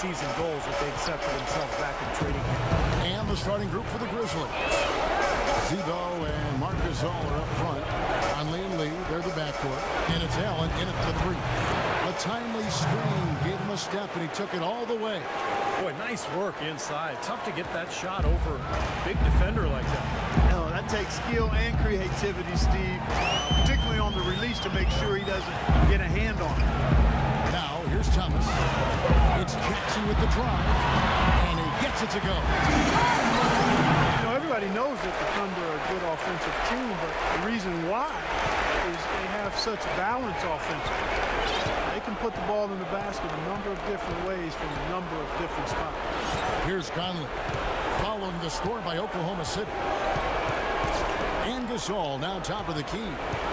season goals if they'd set for themselves back in training camp. And the starting group for the Grizzlies. Zebo and Marc Gasol are up front. Conley and Lee, they're the backcourt. And it's Allen in at the 3. A timely screen gave him a step, and he took it all the way. Boy, nice work inside. Tough to get that shot over a big defender like that. No, that takes skill and creativity, Steve, particularly on the release to make sure he doesn't get a hand on it. Now, here's Thomas. It's Jackson with the drive, and he gets it to go. You know, everybody knows that the Thunder are a good offensive team, but the reason why is they have such balance offensively. They can put the ball in the basket a number of different ways from a number of different spots. Here's Conley, following the score by Oklahoma City. And Gasol now top of the key.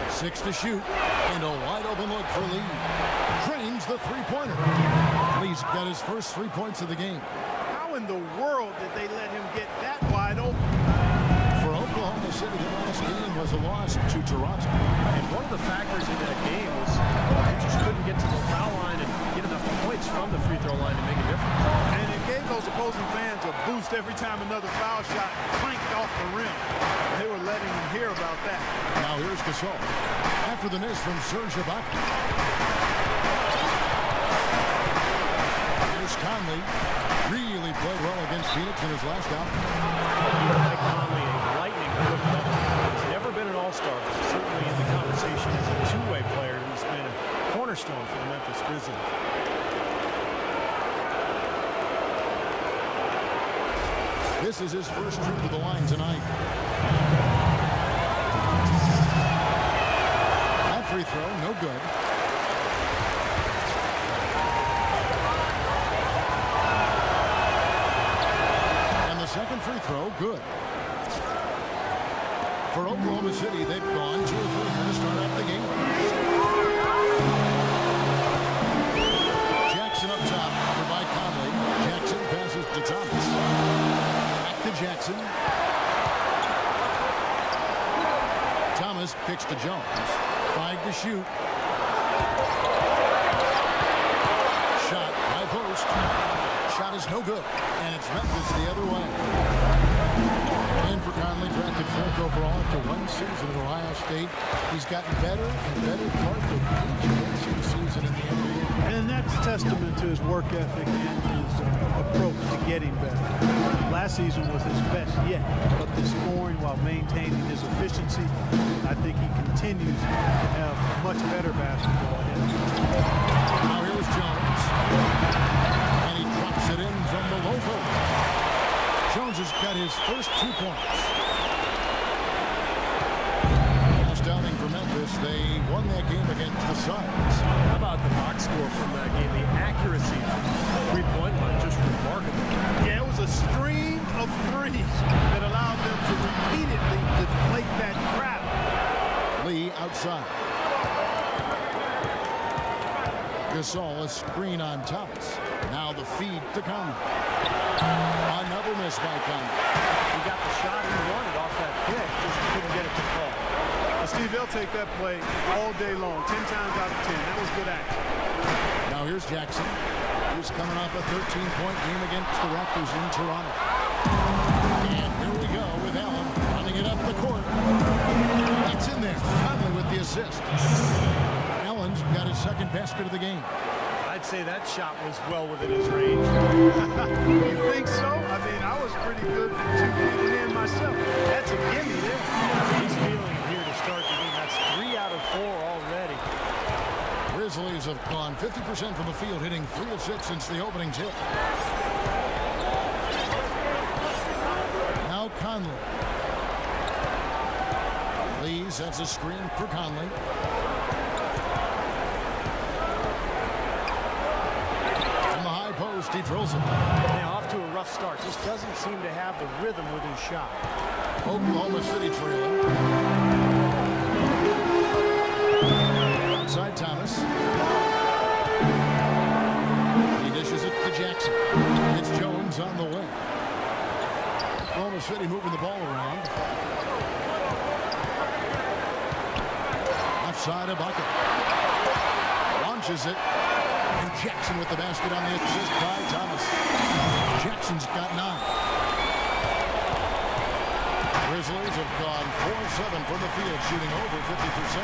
6 to shoot, and a wide open look for Lee. Drains the three-pointer. Lee's got his first 3 points of the game. How in the world did they let him get that wide open? For Oklahoma City, the last game was a loss to Toronto. And one of the factors in that game was they just couldn't get to the foul line and get enough points from the free throw line to make a difference. And it gave those opposing fans a boost every time another foul shot clanked off the rim. They were letting them hear about that. Now here's Gasol. After the miss from Ibaka. Here's Conley. Really played well against Phoenix in his last out. Like Conley, a lightning quick level. He's never been an all-star, but certainly in the conversation as a two-way player who's been a cornerstone for the Memphis Grizzlies. This is his first trip to the line tonight. That free throw, no good. And the second free throw, good. For Oklahoma City, they've gone 2 or 3 to start out the game. Jackson up top, covered by Conley. Jackson passes to Thomas. Jackson. Thomas kicks to Jones. 5 to shoot. Shot, high post. Shot is no good. And it's Memphis the other way. And for Conley, drafted 4th overall after 1 season at Ohio State. He's gotten better and better part of each season in the NBA. And that's testament to his work ethic and his approach to getting better. Last season was his best yet, but the scoring while maintaining his efficiency, I think he continues to have much better basketball ahead. Now here's Jones. And he drops it in from the low post. Jones has got his first 2 points. Last outing for Memphis, they won that game against the Suns. How about the box score from that game? The accuracy from the three-point line, just remarkable. Yeah, it was a stream of threes that allowed them to repeatedly deflate that crowd. Lee outside. Gasol, a screen on Thomas. Now the feed to Conley. Another miss by Conley. He got the shot he wanted off that pick, just couldn't get it to fall. Well, Steve, they'll take that play all day long, 10 times out of 10. That was good action. Now here's Jackson. He's coming off a 13-point game against the Raptors in Toronto. And here we go with Allen running it up the court. It's in there. Conley with the assist. Allen's got his second basket of the game. I'd say that shot was well within his range. You think so? I mean, I was pretty good from 2 feet in myself. That's a gimme there. He's feeling it here to start the game. That's 3 out of 4 already. Grizzlies have gone 50% from the field, hitting 3 of 6 since the opening tip. Now Conley. Lee sets a screen for Conley. From the high post, he drills it. Yeah, off to a rough start. Just doesn't seem to have the rhythm with his shot. Oklahoma City trailing. Outside Thomas. He dishes it to Jackson. It's Jones on the wing. Oklahoma City moving the ball around. Left side Ibaka. Launches it. And Jackson with the basket on the assist by Thomas. Jackson's got 9. Grizzlies have gone 4-7 from the field, shooting over 50%.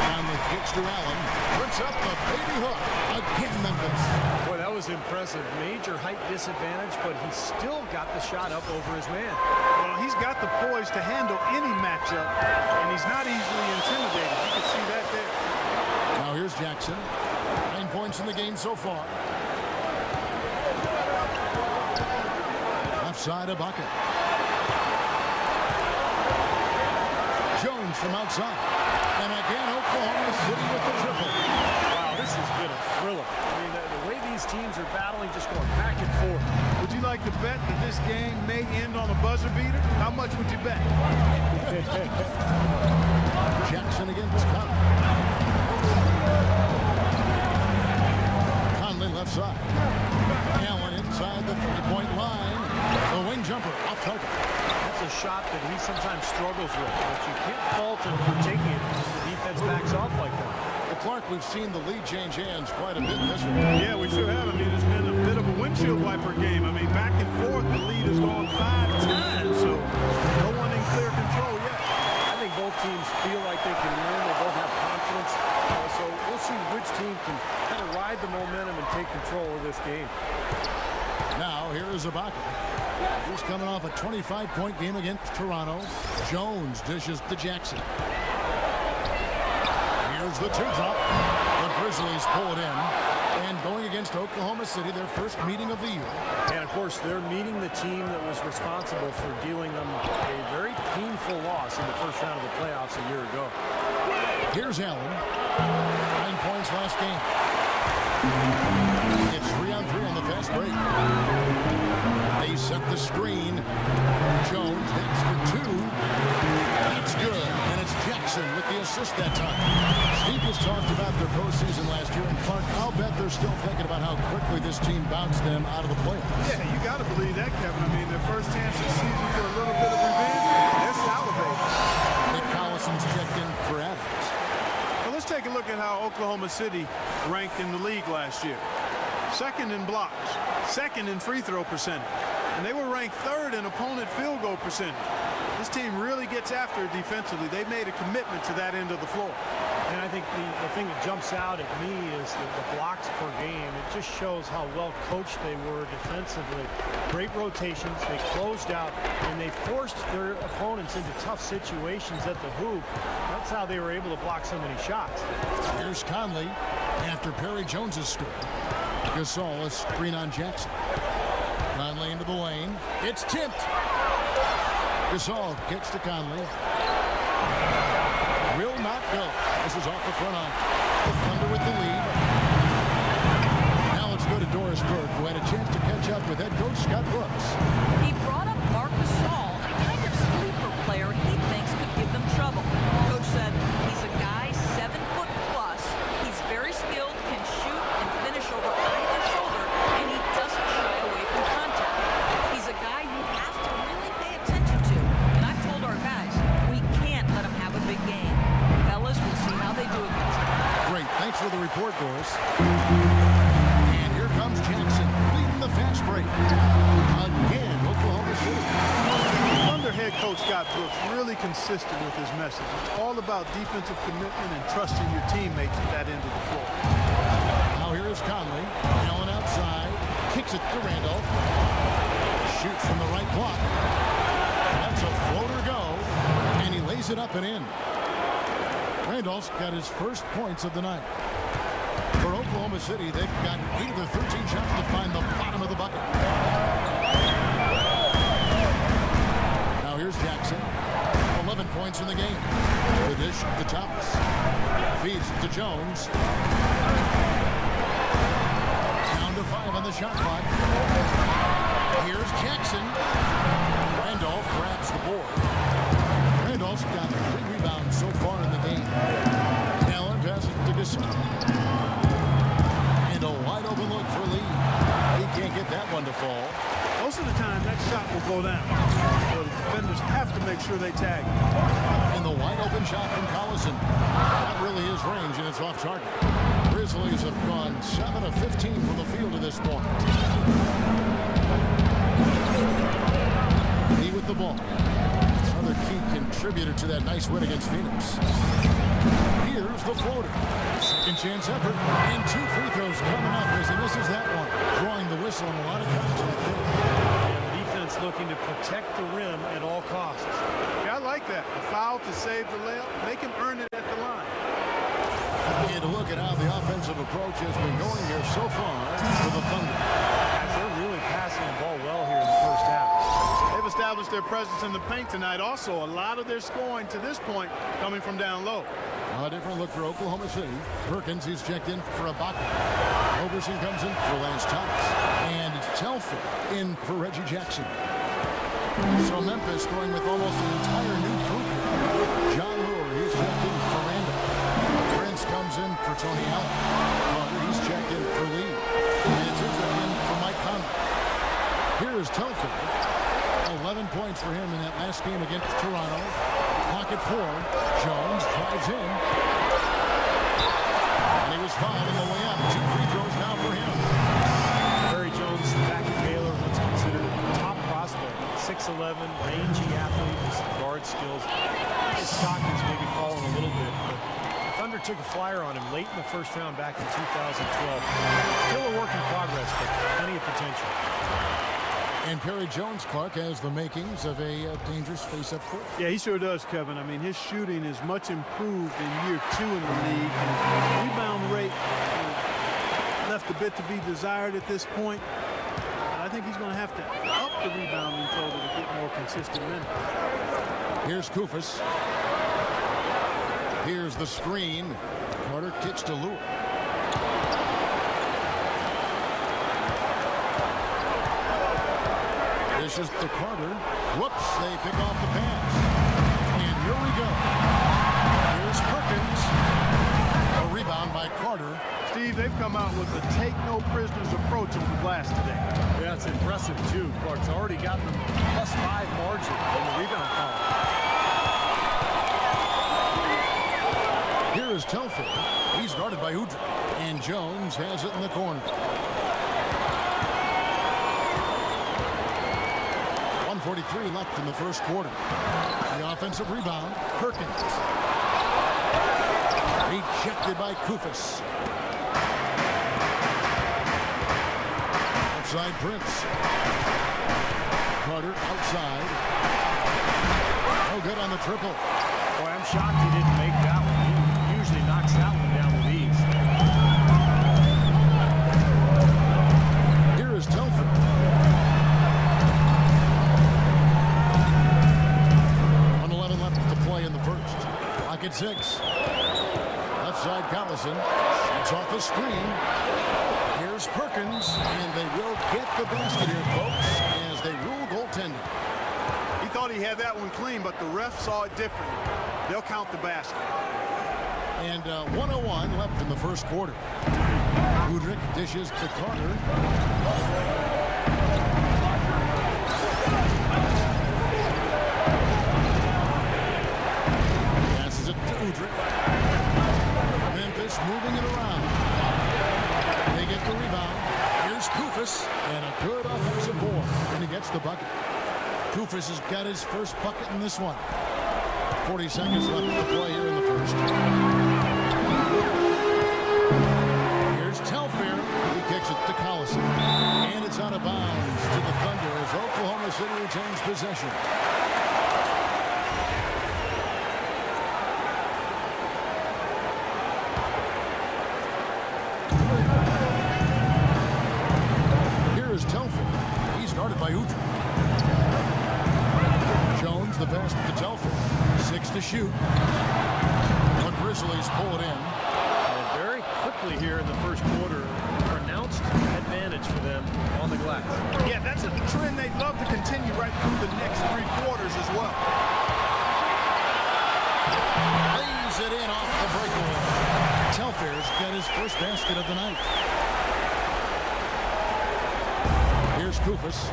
Conley kicks to Allen. Puts up the baby hook. Again, Memphis. Boy, that was impressive. Major height disadvantage, but he still got the shot up over his man. Well, he's got the poise to handle any matchup, and he's not easily intimidated. You can see that there. Now here's Jackson. 9 points in the game so far. Left side, Ibaka. Jones from outside. And again, Oklahoma City with the triple. Wow, this has been a thriller. I mean, the way these teams are battling, just going back and forth. Would you like to bet that this game may end on a buzzer beater? How much would you bet? Jackson against Conley. Conley left side. Allen inside the 3-point line. The wing jumper off target. That's a shot that he sometimes struggles with, but you can't fault him for taking it when the defense backs off like that. Well, Clark, we've seen the lead change hands quite a bit this week. Yeah, we sure have. I mean, it's been a bit of a windshield wiper game. I mean, back and forth, the lead has gone 5 times, so no one in clear control yet. I think both teams feel like they can win. They both have confidence. So we'll see which team can kind of ride the momentum and take control of this game. Now, here is Ibaka. He's coming off a 25-point game against Toronto. Jones dishes to Jackson. Here's the 2-drop. The Grizzlies pull it in. And going against Oklahoma City, their first meeting of the year. And, of course, they're meeting the team that was responsible for dealing them a very painful loss in the first round of the playoffs a year ago. Here's Allen. 9 points last game. It's 3-on-3 on the fast break. They set the screen. Jones hits for 2. That's good. And it's Jackson with the assist that time. Steve has talked about their postseason last year, and Clark, I'll bet they're still thinking about how quickly this team bounced them out of the playoffs. Yeah, you got to believe that, Kevin. I mean, their first chance this season for a little bit of revenge, they're salivating. Nick Collison's checked in for Adams. Well, let's take a look at how Oklahoma City ranked in the league last year. Second in blocks, second in free throw percentage, and they were ranked 3rd in opponent field goal percentage. This team really gets after it defensively. They made a commitment to that end of the floor. And I think the thing that jumps out at me is the blocks per game. It just shows how well coached they were defensively. Great rotations. They closed out, and they forced their opponents into tough situations at the hoop. That's how they were able to block so many shots. Here's Conley after Perry Jones's score. Gasol, a screen on Jackson. Conley into the lane. It's tipped. Gasol gets to Conley. Will not go. This is off the front arm. The Thunder with the lead. Now let's go to Doris Burke, who had a chance to catch up with head coach Scott Brooks. He brought up Marc Gasol, a kind of sleeper player he thinks could give them trouble. Coach said he's a guy 7 foot plus. He's very skilled, can shoot and finish over either shoulder, and he doesn't shy away from contact. He's a guy you have to really pay attention to. And I've told our guys, we can't let him have a big game. Fellas, we'll see how they do against him. Great. Thanks for the report, Doris. And here comes Jackson leading the fast break. Again, Oklahoma City. Thunder head coach Scott Brooks really consistent with his message. It's all about defensive commitment and trusting your teammates at that end of the floor. Now here is Conley. Allen outside. Kicks it to Randolph. Shoots from the right block. That's a floater go. And he lays it up and in. Randolph's got his first points of the night. For Oklahoma City, they've got 8 of the 13 shots to find the bottom of the bucket. Now here's Jackson. 11 points in the game. The dish to Thomas. Feeds to Jones. Down to 5 on the shot clock. Here's Jackson. Randolph grabs the board. Randolph's got 3 rebounds so far in the game. Allen passes to Gasol. And a wide open look for Lee. He can't get that one to fall. Most of the time, that shot will go down. The defenders have to make sure they tag him. And the wide open shot from Collison. That really is range, and it's off target. Grizzlies have gone 7 of 15 from the field to this point. He with the ball. Another key contributor to that nice win against Phoenix. Here's the floater. Second chance effort. And 2 free throws coming up as he misses that one. Drawing the whistle on a lot of contact there. And the defense looking to protect the rim at all costs. Yeah, I like that. A foul to save the layup. Make him earn it at the line. And to look at how the offensive approach has been going here so far for the Thunder. They're really passing the ball well here in the first half. They've established their presence in the paint tonight. Also, a lot of their scoring to this point coming from down low. A different look for Oklahoma City. Perkins, he's checked in for Ibaka. Roberson comes in for Lance Thomas. And Telfair in for Reggie Jackson. So Memphis going with almost an entire new group here. John Leuer, he's checked in for Randolph. Prince comes in for Tony Allen. Carter, he's checked in for Lee. And it's in for Mike Conley. Here is Telfair. 11 points for him in that last game against Toronto. Pocket 4. Jones drives in. And he was fouled on the way up. 2 free throws now for him. Barry Jones back at Baylor, what's considered a top prospect. 6'11", rangy athlete with some guard skills. His stock has maybe fallen a little bit, but the Thunder took a flyer on him late in the first round back in 2012. Still a work in progress, but plenty of potential. And Perry Jones-Clark has the makings of a dangerous face-up court. Yeah, he sure does, Kevin. I mean, his shooting is much improved in year 2 in the league. And rebound rate left a bit to be desired at this point. But I think he's going to have to up the rebounding total to get more consistent minutes. Here's Koufos. Here's the screen. Carter kicks to Leuer. This is to Carter. Whoops, they pick off the pass. And here we go. Here's Perkins. A rebound by Carter. Steve, they've come out with a take-no-prisoners approach on the glass today. Yeah, it's impressive, too. Clark's already gotten them +5 margin in the rebound column. Here is Telfair. He's guarded by Udrih. And Jones has it in the corner. 1:43 left in the first quarter. The offensive rebound, Perkins. Rejected by Koufos. Outside Prince. Carter outside. No good on the triple. Boy, I'm shocked he didn't make that one. He usually knocks that one down with ease. Here is Telfair. 1:11 left to play in the first. Clock at 6. Left side Collison. It's off the screen. Here's Perkins. And they will get the basket here, folks, as they rule goaltending. He thought he had that one clean, but the ref saw it differently. They'll count the basket. And 1:01 left in the first quarter. Udrih dishes to Carter. Passes it to Udrih. Memphis moving it around. They get the rebound. Here's Koufos. And a good offensive board. And he gets the bucket. Koufos has got his first bucket in this one. 40 seconds left to play here in the first. Here's Telfair. He kicks it to Collison. And it's out of bounds to the Thunder as Oklahoma City retains possession. Here is Telfair. He's guarded by Udrih. Jones, the pass to Telfair. 6 to shoot. The Grizzlies pull it in. And very quickly here in the first quarter, pronounced advantage for them on the glass. Yeah, that's a trend they'd love to continue right through the next 3 quarters as well. Lays it in off the breakaway. Telfair's got his first basket of the night. Here's Koufos.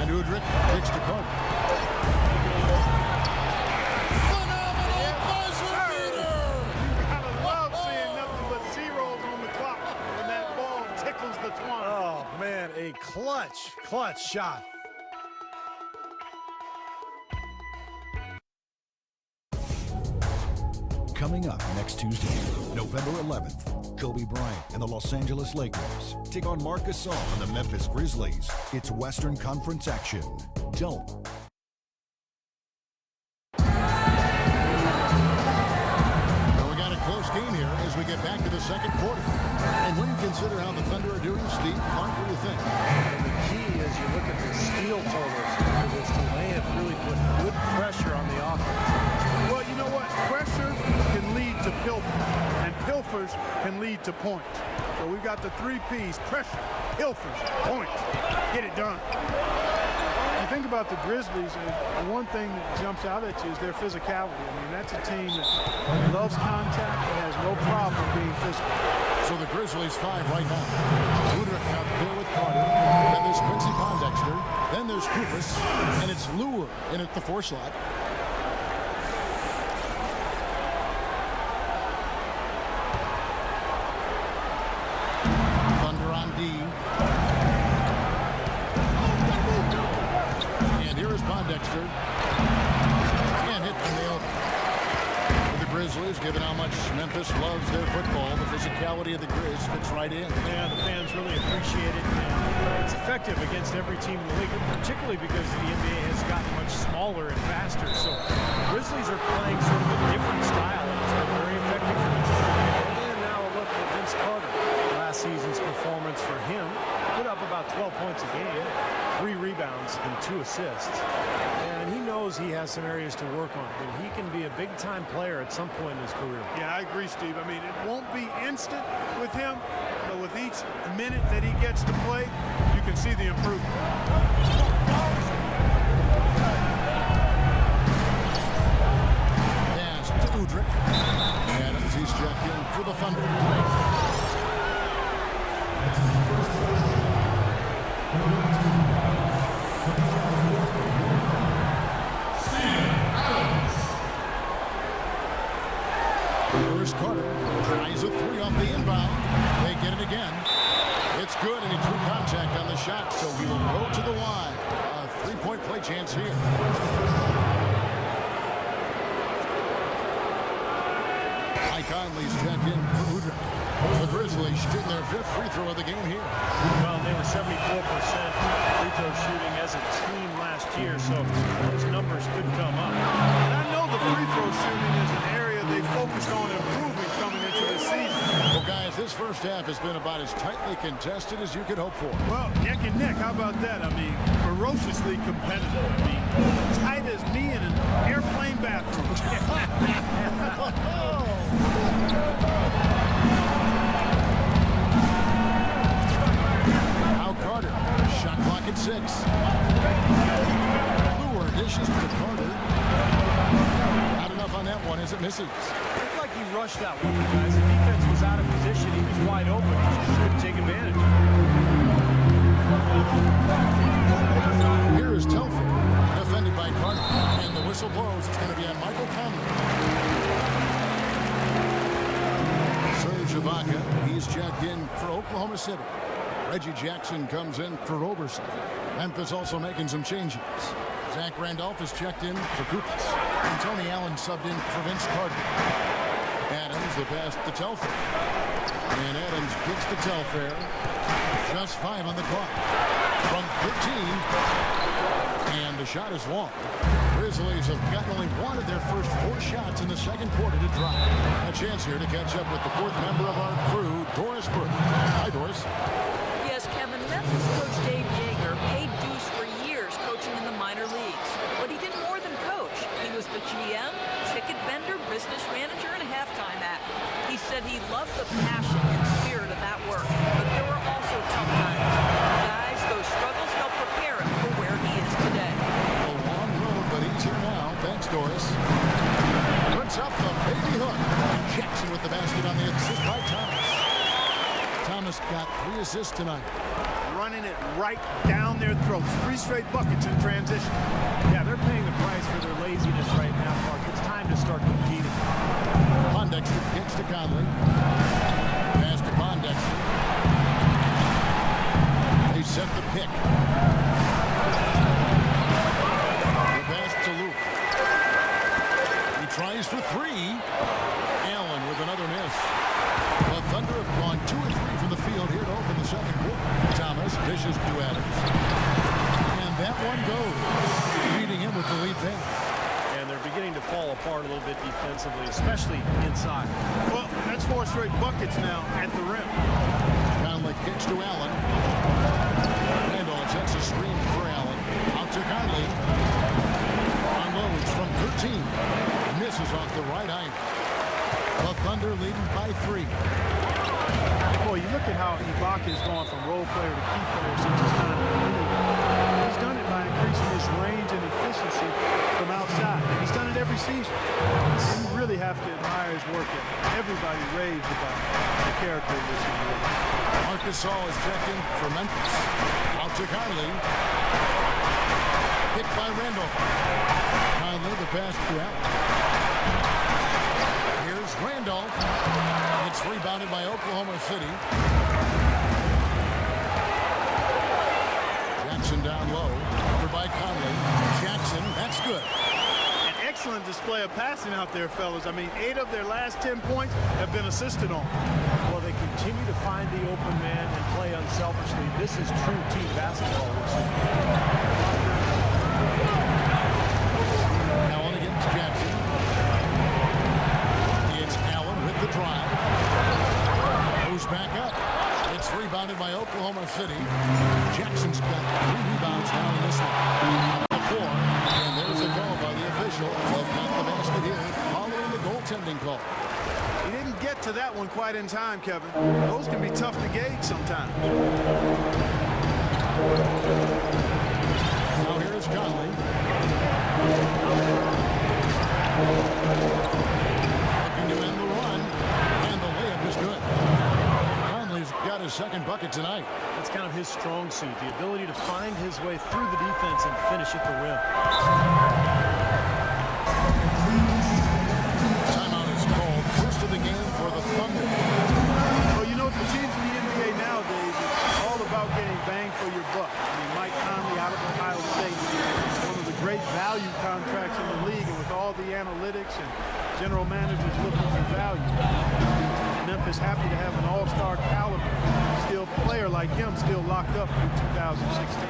And Udrih kicks to Carter. Clutch shot. Coming up next Tuesday, November 11th, Kobe Bryant and the Los Angeles Lakers take on Marc Gasol and the Memphis Grizzlies. It's Western Conference action. Don't. Well, we got a close game here as we get back to the second quarter. And when you consider how the Thunder are doing, Steve, Clark, what do you think? And the key is you look at the steal totals for this team. They have really put good pressure on the offense. Well, you know what? Pressure can lead to pilfer, and pilfers can lead to points. So we've got the 3 Ps: pressure, pilfers, points. Get it done. You think about the Grizzlies, and one thing that jumps out at you is their physicality. I mean, that's a team that loves contact and has no problem being physical. So the Grizzlies 5 right now. Udrih out there with Carter. Then there's Quincy Pondexter. Then there's Koufos. And it's Leuer in at the 4 slot. Thunder on D. And here is Pondexter. And hit from the open. Grizzlies, given how much Memphis loves their football, the physicality of the Grizz fits right in. Yeah, the fans really appreciate it, and it's effective against every team in the league, particularly because the NBA has gotten much smaller and faster. So Grizzlies are playing sort of a different style, and it's been very effective for them. And now a look at Vince Carter. Last season's performance for him put up about 12 points a game, 3 rebounds, and 2 assists. And he knows he has some areas to work on, but he can be a big-time player at some point in his career. Yeah, I agree, Steve. I mean, it won't be instant with him, but with each minute that he gets to play, you can see the improvement. Pass to Udrih. Adams, he's checked in for the Thunder. Here's Carter. Tries a 3 off the inbound. They get it again. It's good, and he drew contact on the shot, so he will go to the line. A 3-point play chance here. Conley's checked in for Udrih. The Grizzlies shooting their 5th free throw of the game here. Well, they were 74% free throw shooting as a team last year, so those numbers could come up. And I know the free throw shooting is an area they focused on improving coming into this season. Well, guys, this first half has been about as tightly contested as you could hope for. Well, neck and neck, how about that? I mean, ferociously competitive. I mean, tight as me in an airplane bathroom. Now Carter, shot clock at 6. Leuer dishes to Carter. Not enough on that one as it misses. Looked like he rushed that one, guys. The defense was out of position. He was wide open. He just couldn't take advantage. Here is Telfair, defended by Carter. And the whistle blows. It's going to be on Michael Conley. Ibaka, he's checked in for Oklahoma City. Reggie Jackson comes in for Roberson. Memphis also making some changes. Zach Randolph is checked in for Koufos. And Tony Allen subbed in for Vince Carter. Adams, the pass to Telfair. And Adams gets to Telfair. Just 5 on the clock. From 13. And the shot is long. Grizzlies have gotten only one of their first 4 shots in the second quarter to drop. A chance here to catch up with the 4th member of our crew, Doris Burke. Hi, Doris. Yes, Kevin, Memphis coach Dave Yeager paid dues for years coaching in the minor leagues. But he did more than coach. He was the GM, ticket vendor, business manager, and halftime act. He said he loved the passion and spirit of that work. But there were also tough times. Guys, those struggles helped prepare him for where he is today. A long road, but he's here now. Thanks, Doris. Puts up the baby hook. Jackson with the basket on the assist by Thomas. Thomas got 3 assists tonight. Running it right down their throats. 3 straight buckets in transition. Yeah, they're paying the price for their laziness right now, Mark. It's time to start competing. Pondexter kicks to Conley. Pass to Pondexter. They set the pick. tries for three. Allen with another miss. The Thunder have gone 2 of 3 from the field here to open the second quarter. Thomas dishes to Adams. And that one goes, feeding him with the lead pass. And they're beginning to fall apart a little bit defensively, especially inside. Well, that's 4 straight buckets now at the rim. Conley kicks to Allen. Randolph sets a screen for Allen. Out to Conley. Unloads from 13. Misses off the right eye. The Thunder leading by 3. Boy, you look at how Ibaka has gone from role player to key player since his time in the league. He's done it by increasing his range and efficiency from outside. And he's done it every season. You really have to admire his work ethic. Everybody raves about the character of this year. Gasol is checked in for Memphis. Out to Conley. Picked by Randolph. Conley, the pass to Allen. Here's Randolph. It's rebounded by Oklahoma City. Jackson down low. Over by Conley. Jackson, that's good. Excellent display of passing out there, fellas. I mean, 8 of their last 10 points have been assisted on. Well, they continue to find the open man and play unselfishly. This is true team basketball. Allen against Jackson. It's Allen with the drive. Moves back up. It's rebounded by Oklahoma City. Jackson's got 3 rebounds now in this one. Up to 4. And there's a call by the official. They'll count the basket here following the goaltending call. He didn't get to that one quite in time, Kevin. Those can be tough to gauge sometimes. Now here is Conley. Looking to end the run. And the layup is good. Conley's got his second bucket tonight. That's kind of his strong suit, the ability to find his way through the defense and finish at the rim. Timeout is called. First of the game for the Thunder. Well, you know, for teams in the NBA nowadays, it's all about getting bang for your buck. I mean, Mike Conley out of Ohio State is one of the great value contracts in the league, and with all the analytics and general managers looking for value, Memphis happy to have an all-star caliber still player like him still locked up through 2016.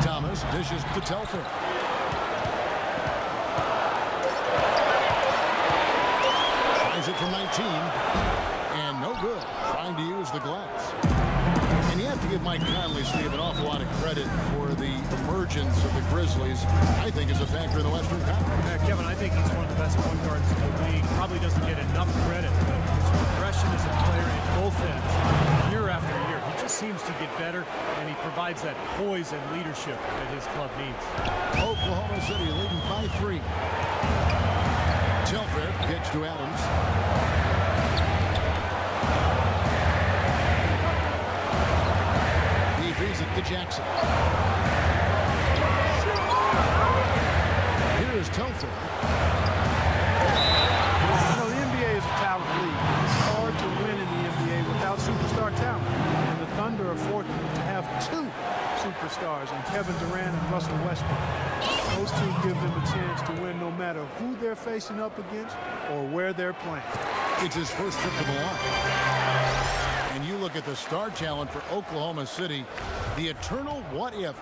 Thomas dishes to Telfair. Tries it from 19. And no good. Trying to use the glass. And you have to give Mike Conley, Steve, an awful lot of credit for the emergence of the Grizzlies. I think is a factor in the Western Conference. Kevin, I think he's one of the best point guards in the league. Probably doesn't get enough credit. His progression as a player in both ends, year after year. He just seems to get better, and he provides that poise and leadership that his club needs. Oklahoma City leading by 3. Telfair gets to Adams. He feeds it to Jackson. Here is Telfair. You know, the NBA is a talent league. It's hard to win in the NBA without superstar talent. And the Thunder are fortunate to have 2 superstars in Kevin Durant and Russell Westbrook. Those 2 give them a chance to win no matter who they're facing up against or where they're playing. It's his first trip to the line. And you look at the star talent for Oklahoma City, the eternal what if.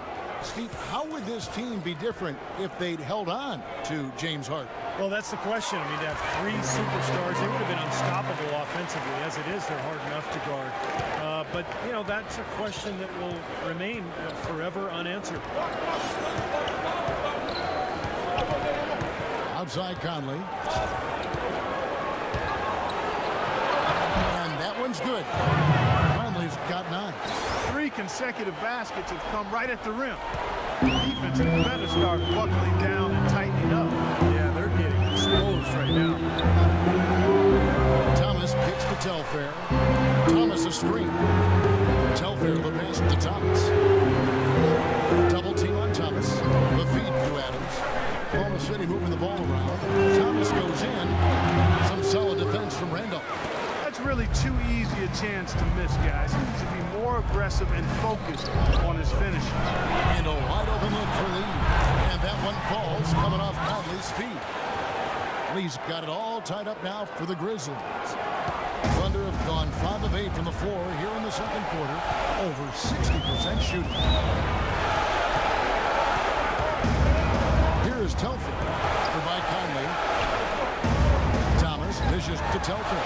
Steve, how would this team be different if they'd held on to James Harden? Well, that's the question. I mean, to have 3 superstars, they would have been unstoppable offensively. As it is, they're hard enough to guard. But, you know, that's a question that will remain forever unanswered. Outside Conley. And that one's good. Conley's got 9. 3 consecutive baskets have come right at the rim. The defense had better start buckling down and tightening up. Yeah, they're getting exposed right now. Thomas kicks to Telfair. Thomas a screen. Telfair the pass to Thomas. Double team on Thomas. The feed to Adams. Oklahoma City moving the ball around. Thomas goes in. Some solid defense from Randolph. That's really too easy a chance to miss, guys. He needs to be more aggressive and focused on his finishes. And a wide open look for Lee. And that one his feet. Lee's got it all tied up now for the Grizzlies. Thunder have gone 5 of 8 from the floor here in the second quarter. Over 60% shooting. Here is Telfair. By Conley. Thomas dishes to Telfair.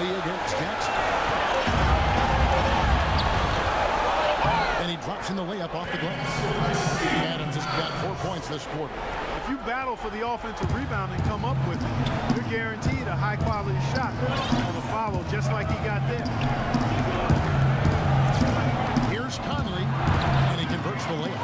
Lee against Jackson. And he drops in the layup off the glass. Adams has got 4 points this quarter. If you battle for the offensive rebound and come up with it, you're guaranteed a high-quality shot on the follow, just like he got there. Here's Conley, and he converts the layup.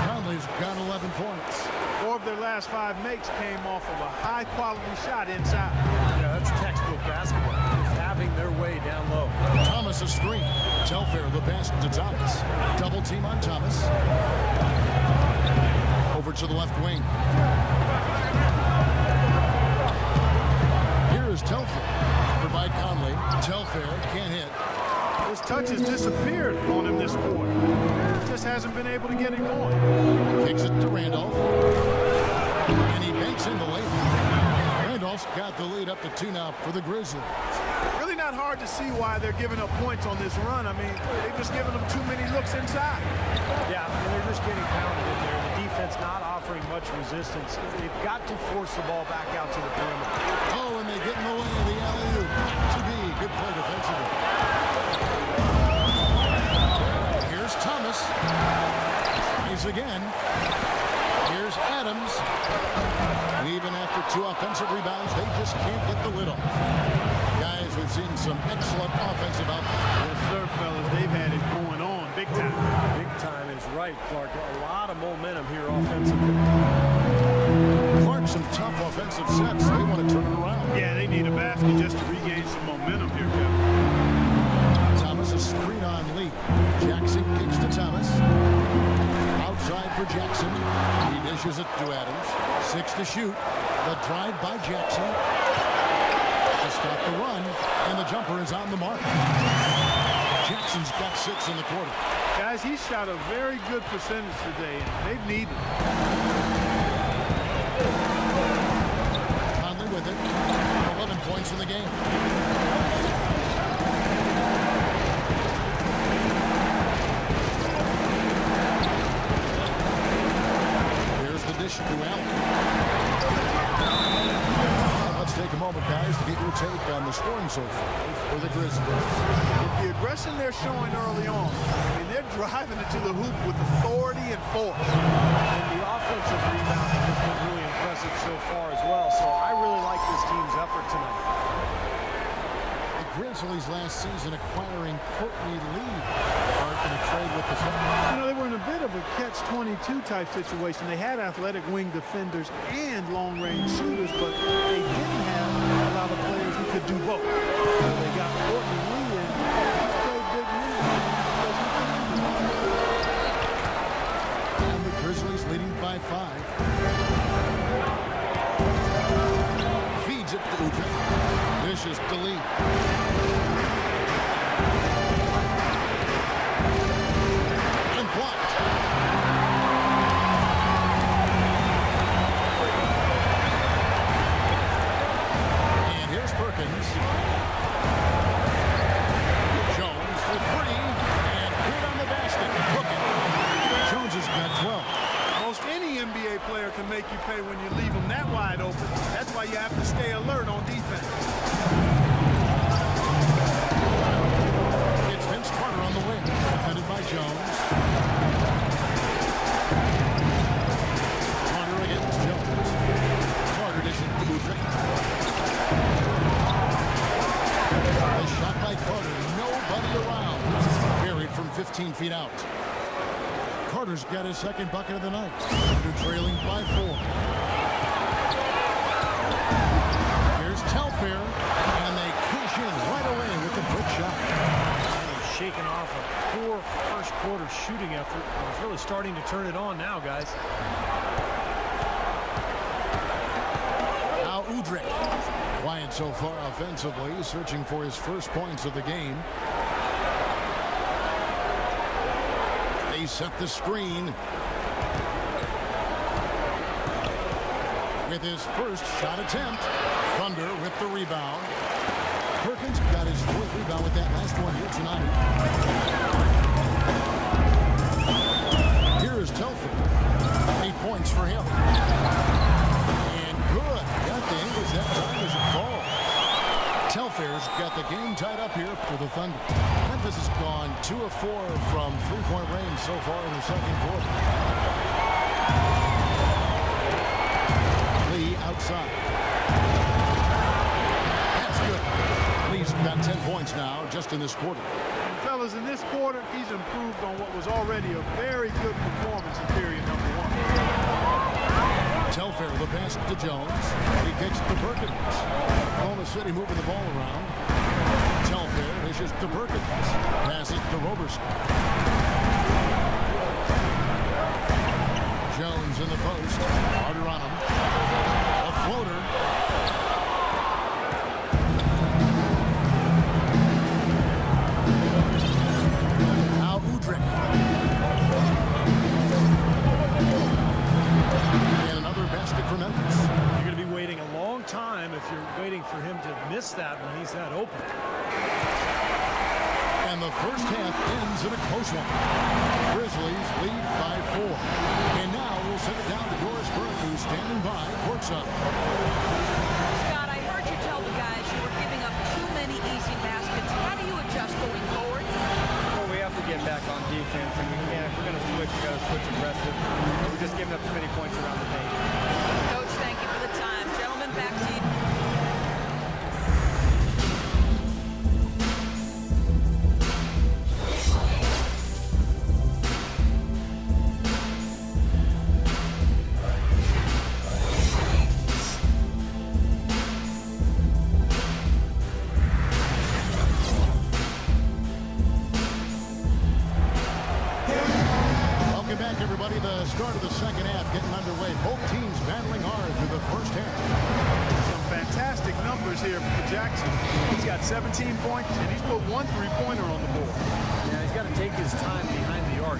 Conley's got 11 points. 4 of their last 5 makes came off of a high-quality shot inside. Yeah, that's textbook basketball. Just having their way down low. Thomas a screen. Telfair the pass to Thomas. Double team on Thomas. Over to the left wing. Here is Telfair. Covered by Conley. Telfair can't hit. His touch has disappeared on him this quarter. Just hasn't been able to get it going. Kicks it to Randolph. And he banks in the lead. Randolph's got the lead up to 2 now for the Grizzlies. Really not hard to see why they're giving up points on this run. I mean, they've just given them too many looks inside. Yeah, I mean, they're just getting pounded in there. The defense not offering much resistance. They've got to force the ball back out to the perimeter. Oh, and they get in the way of the alley-oop. To be good play defensively. Here's Thomas. Tries again. Here's Adams. Even after 2 offensive rebounds, they just can't get the lid off. Guys, we've seen some excellent offensive output. Yes, sir, fellas. They've had it going on big time. Big time is right, Clark. A lot of momentum here offensively. Clark, some tough offensive sets. They want to turn it around. Yeah, they need a basket just to regain some momentum here, Kevin. Thomas a screen on Lee. Jackson kicks to Thomas. Outside for Jackson. He dishes it to Adams. 6 to shoot. The drive by Jackson. To stop the run. And the jumper is on the mark. Jackson's got 6 in the quarter. Guys, he shot a very good percentage today, and they've needed it. Conley with it. 11 points in the game. To Allen. Let's take a moment, guys, to get your take on the scoring so far for the Grizzlies. With the aggression they're showing early on, I mean, they're driving it to the hoop with authority and force. And the offensive rebounding has been really impressive so far as well. So I really like this team's effort tonight. The Grizzlies last season acquiring Courtney Lee in a trade with the Suns. You know, they were in a bit of a catch-22 type situation. They had athletic wing defenders and long-range shooters, but they didn't have a lot of players who could do both. They got Courtney Lee, and he's played big minutes. And the Grizzlies leading by 5. Feeds it to Udrih. Dishes to Lee. Perkins. Jones for 3 and hit on the basket. Jones has got 12. Most any NBA player can make you pay when you leave them that wide open. That's why you have to stay alert on defense. It's Vince Carter on the wing. Defended by Jones. Carter against Jones. Carter dishing to Udrih. Shot by Carter, nobody around. Buried from 15 feet out. Carter's got his second bucket of the night. They're trailing by 4. Here's Telfair, and they cash in right away with the quick shot. Shaking off a poor first quarter shooting effort. He's really starting to turn it on now, guys. Now Udrih. Quiet so far offensively, searching for his first points of the game. They set the screen. with his first shot attempt. Thunder with the rebound. Perkins got his fourth rebound with that last one here tonight. Here is Telfair. 8 points for him. And good. Got the English that time as it falls. Telfair's got the game tied up here for the Thunder. Memphis has gone 2 of 4 from three-point range so far in the second quarter. Lee outside. That's good. Lee's got 10 points now just in this quarter. And fellas, in this quarter, he's improved on what was already a very good performance in period number 1. Telfair, the pass to Jones. He kicks to Perkins. Oklahoma City moving the ball around. Telfair dishes to Perkins. Passes to Roberson. Jones in the post. Harder on him. A floater. Now Udrih. And another basket for Memphis. You're going to be waiting a long time if you're waiting for him to miss that when he's that open. And the first half ends in a close one. Grizzlies lead by 4. And now we'll send it down to Doris Burke, who's standing by courtside. Scott, I heard you tell the guys you were giving up too many easy baskets. How do you adjust going forward? Well, we have to get back on defense, and we can't. If we're going to switch, we got to switch aggressive. We're just giving up too many points around the paint. Coach, thank you for the time. Gentlemen, back to you. Welcome back, everybody. The start of the second half getting underway. Both teams battling hard through the first half. Some fantastic numbers here for Jackson. He's got 17 points, and he's put 1 3-pointer on the board. Yeah, he's got to take his time behind the arc.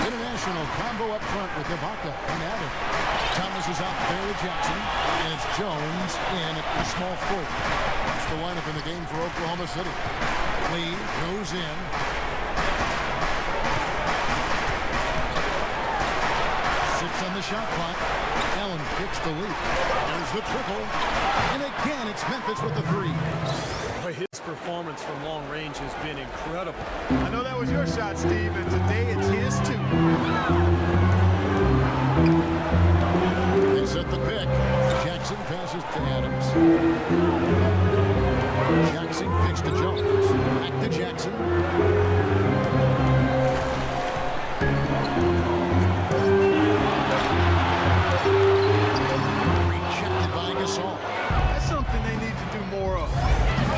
International combo up front with Ibaka and Adam. Thomas is out there with Jackson, and it's Jones in a small forward. That's the lineup in the game for Oklahoma City. Lee goes in. Sits on the shot clock. Allen kicks the lead. There's the triple. And again, it's Memphis with the 3. Boy, his performance from long range has been incredible. I know that was your shot, Steve, and today it's his too. They set the pick. Jackson passes to Adams. Jackson kicks to Jones. Back to Jackson. Rejected by Gasol. That's something they need to do more of.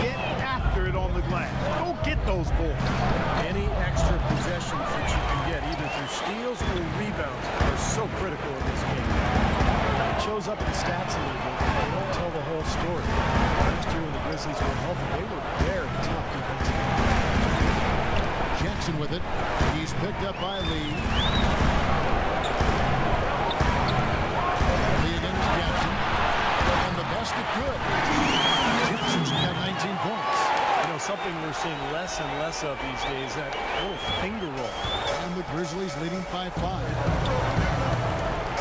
Get after it on the glass. Go get those balls. Any extra possessions that you can get, either through steals or rebounds, are so critical in this game. It shows up in the stats a little bit, but they don't tell the whole story. Last year when the Grizzlies were healthy, they were very tough defensively. Jackson with it. He's picked up by Lee. Lee against Jackson. And the basket good. Jackson's got 19 points. You know, something we're seeing less and less of these days, that little finger roll. And the Grizzlies leading by 5.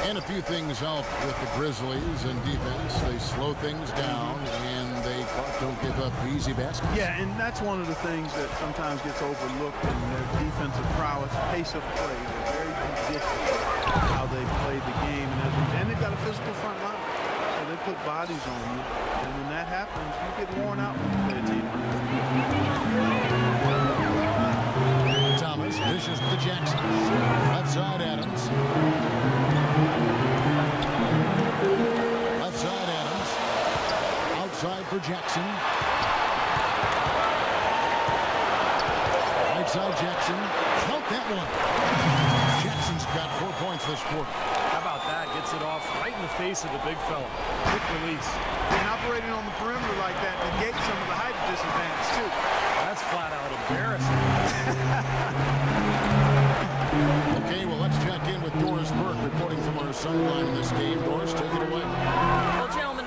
And a few things help with the Grizzlies in defense. They slow things down, and they don't give up easy baskets. Yeah, and that's one of the things that sometimes gets overlooked in their defensive prowess, pace of play. They're very judicious how they play the game, and they've got a physical front line. So they put bodies on you, and when that happens, you get worn out when you play a team. Thomas dishes to Jackson. Left side Adams. Left side Adams. Outside for Jackson. Right side Jackson. Count that one. Jackson's got 4 points this quarter. How about that? Gets it off right in the face of the big fella. Quick release. And operating on the perimeter like that negates some of the height disadvantage, too. That's flat out embarrassing. Okay, well, let's check in with Doris Burke reporting from our sideline in this game. Doris, take it away. Well, gentlemen,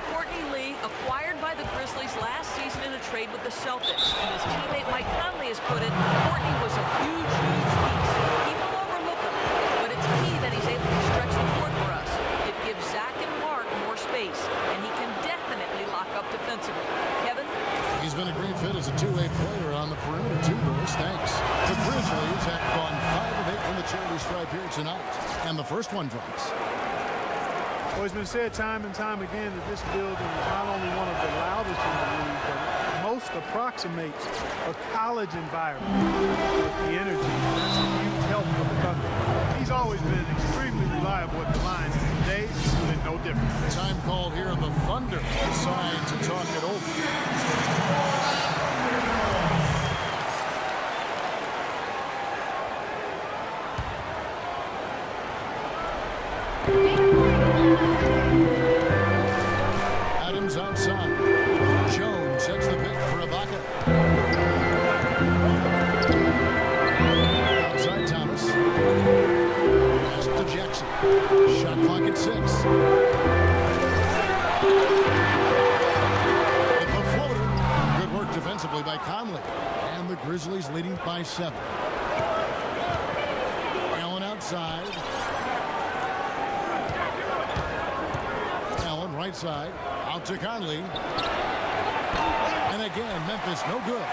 acquired by the Grizzlies last season in a trade with the Celtics. And as teammate Mike Conley has put it, Courtney was a huge, huge piece. People overlook him, but it's key that he's able to stretch the court for us. It gives Zach and Mark more space, and he can definitely lock up defensively. Kevin? He's been a great fit as a two-way player on the perimeter, too, Doris. Thanks. The Grizzlies have gone 5 of 8 from the charity stripe here tonight, and the first one drops. Well, it's been said time and time again that this building is not only one of the loudest in the league, but most approximates a college environment with the energy. That's a huge help for the Thunder. He's always been extremely reliable at the line. Today, it's been no different. Time called here, the Thunder decide to talk it over. Adams outside. Jones sets the pick for Ibaka. Outside Thomas. Pass to Jackson. Shot clock at 6. With the floater. Good work defensively by Conley. And the Grizzlies leading by 7. Allen outside. Right side, out to Conley. And again, Memphis no good.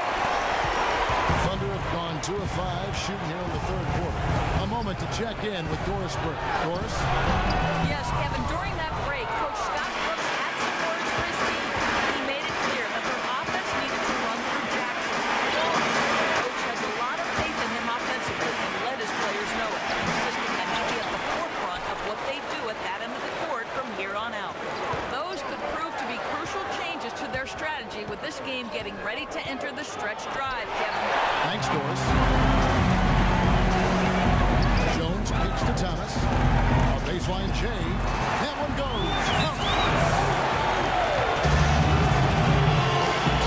Thunder have gone 2 of 5 shooting here in the third quarter. A moment to check in with Doris Burke. Doris? Yes, Kevin, during that break, Coach Scott Brooks had some words for his team. He made it clear that their offense needed to run through Jackson. Coach has a lot of faith in him offensively and let his players know it, insisting that he be at the forefront of what they do at that end of the court from here on out. Those could prove to be crucial changes to their strategy with this game getting ready to enter the stretch drive, Kevin. Thanks, Doris. Jones kicks to Thomas. A baseline Jay. That one goes.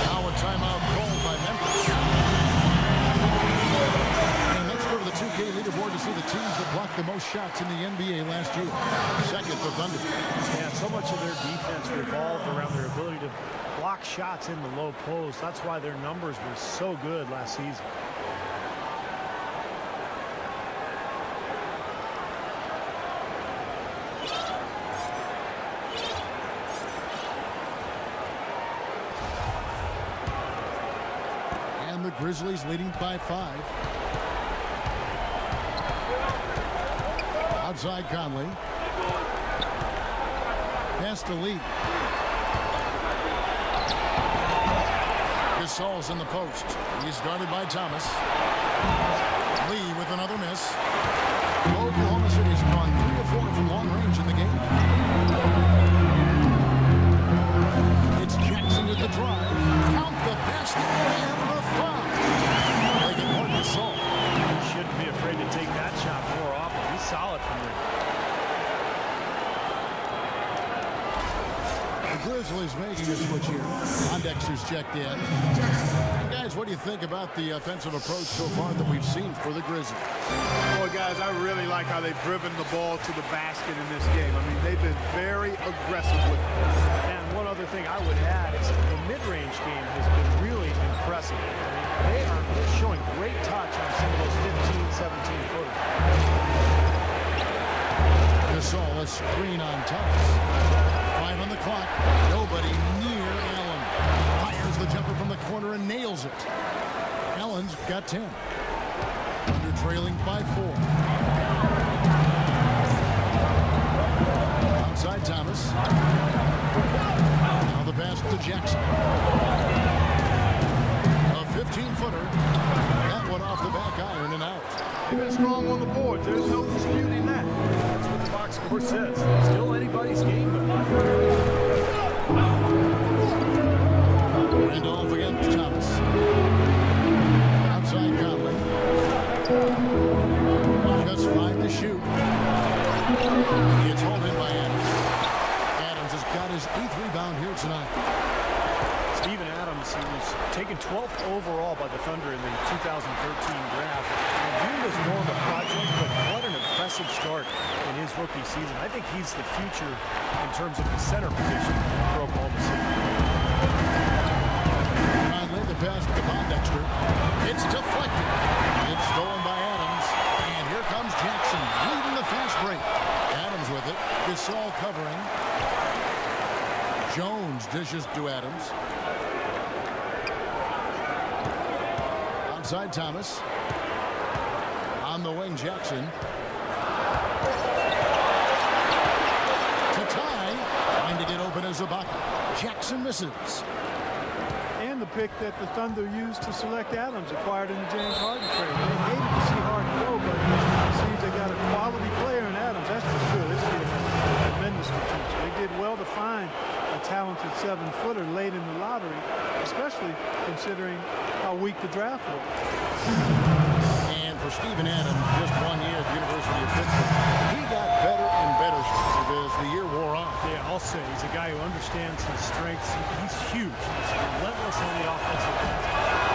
Now a timeout called by Memphis. And let's go to the 2K leaderboard to see the teams that blocked the most shots in the NBA last year. Second, the Thunder. Yeah, so much of their defense revolved around their ability to block shots in the low post. That's why their numbers were so good last season. And the Grizzlies leading by 5. Outside Conley. Pass to Lee. Gasol's in the post. He's guarded by Thomas. Lee with another miss. Oklahoma City's gone 3 of 4 from long range in the game. It's Jackson with the drive. Count the basket and the foul. They get more Gasol. He shouldn't be afraid to take that shot more often. He's solid from there. Grizzlies making a switch here. Pondexter's checked in. And guys, what do you think about the offensive approach so far that we've seen for the Grizzlies? Boy, guys, I really like how they've driven the ball to the basket in this game. I mean, they've been very aggressive with it. And one other thing I would add is the mid-range game has been really impressive. I mean, they are showing great touch on some of those 15, 17-footers. Gasol, a screen on Thomas. 5 on the clock. Nobody near Allen. Fires the jumper from the corner and nails it. Allen's got 10. Under trailing by 4. Outside Thomas. Now the pass to Jackson. A 15-footer. That one off the back iron and out. They've been strong on the board. There's no disputing that. That's what the box score says. Still anybody's game, though. Randolph against Thomas. Outside Conley. Just 5 to shoot. It's hauled in by Adams. his 8th rebound here tonight. Steven Adams, he was taken 12th overall by the Thunder in the 2013 draft. Viewed as more of a project, but what an impressive start in his rookie season. I think he's the future in terms of the center position for Oklahoma City. Conley, the pass to Pondexter. It's deflected. It's stolen by Adams. And here comes Jackson leading the fast break. Adams with it. Gasol covering. Jones dishes to Adams. Outside Thomas. On the wing, Jackson. To tie. Trying to get open as Ibaka. Jackson misses. And the pick that the Thunder used to select Adams, acquired in the James Harden trade. They hated to see Harden go, but it seems they got a quality player in Adams. That's for sure. This kid has tremendous potential. They did well to find a talented 7-footer late in the lottery, especially considering how weak the draft was. And for Steven Adams, just 1 year at the University of Pittsburgh, he got better and better as the year wore on. Yeah, I'll say he's a guy who understands his strengths. He's huge. He's relentless on the offensive end.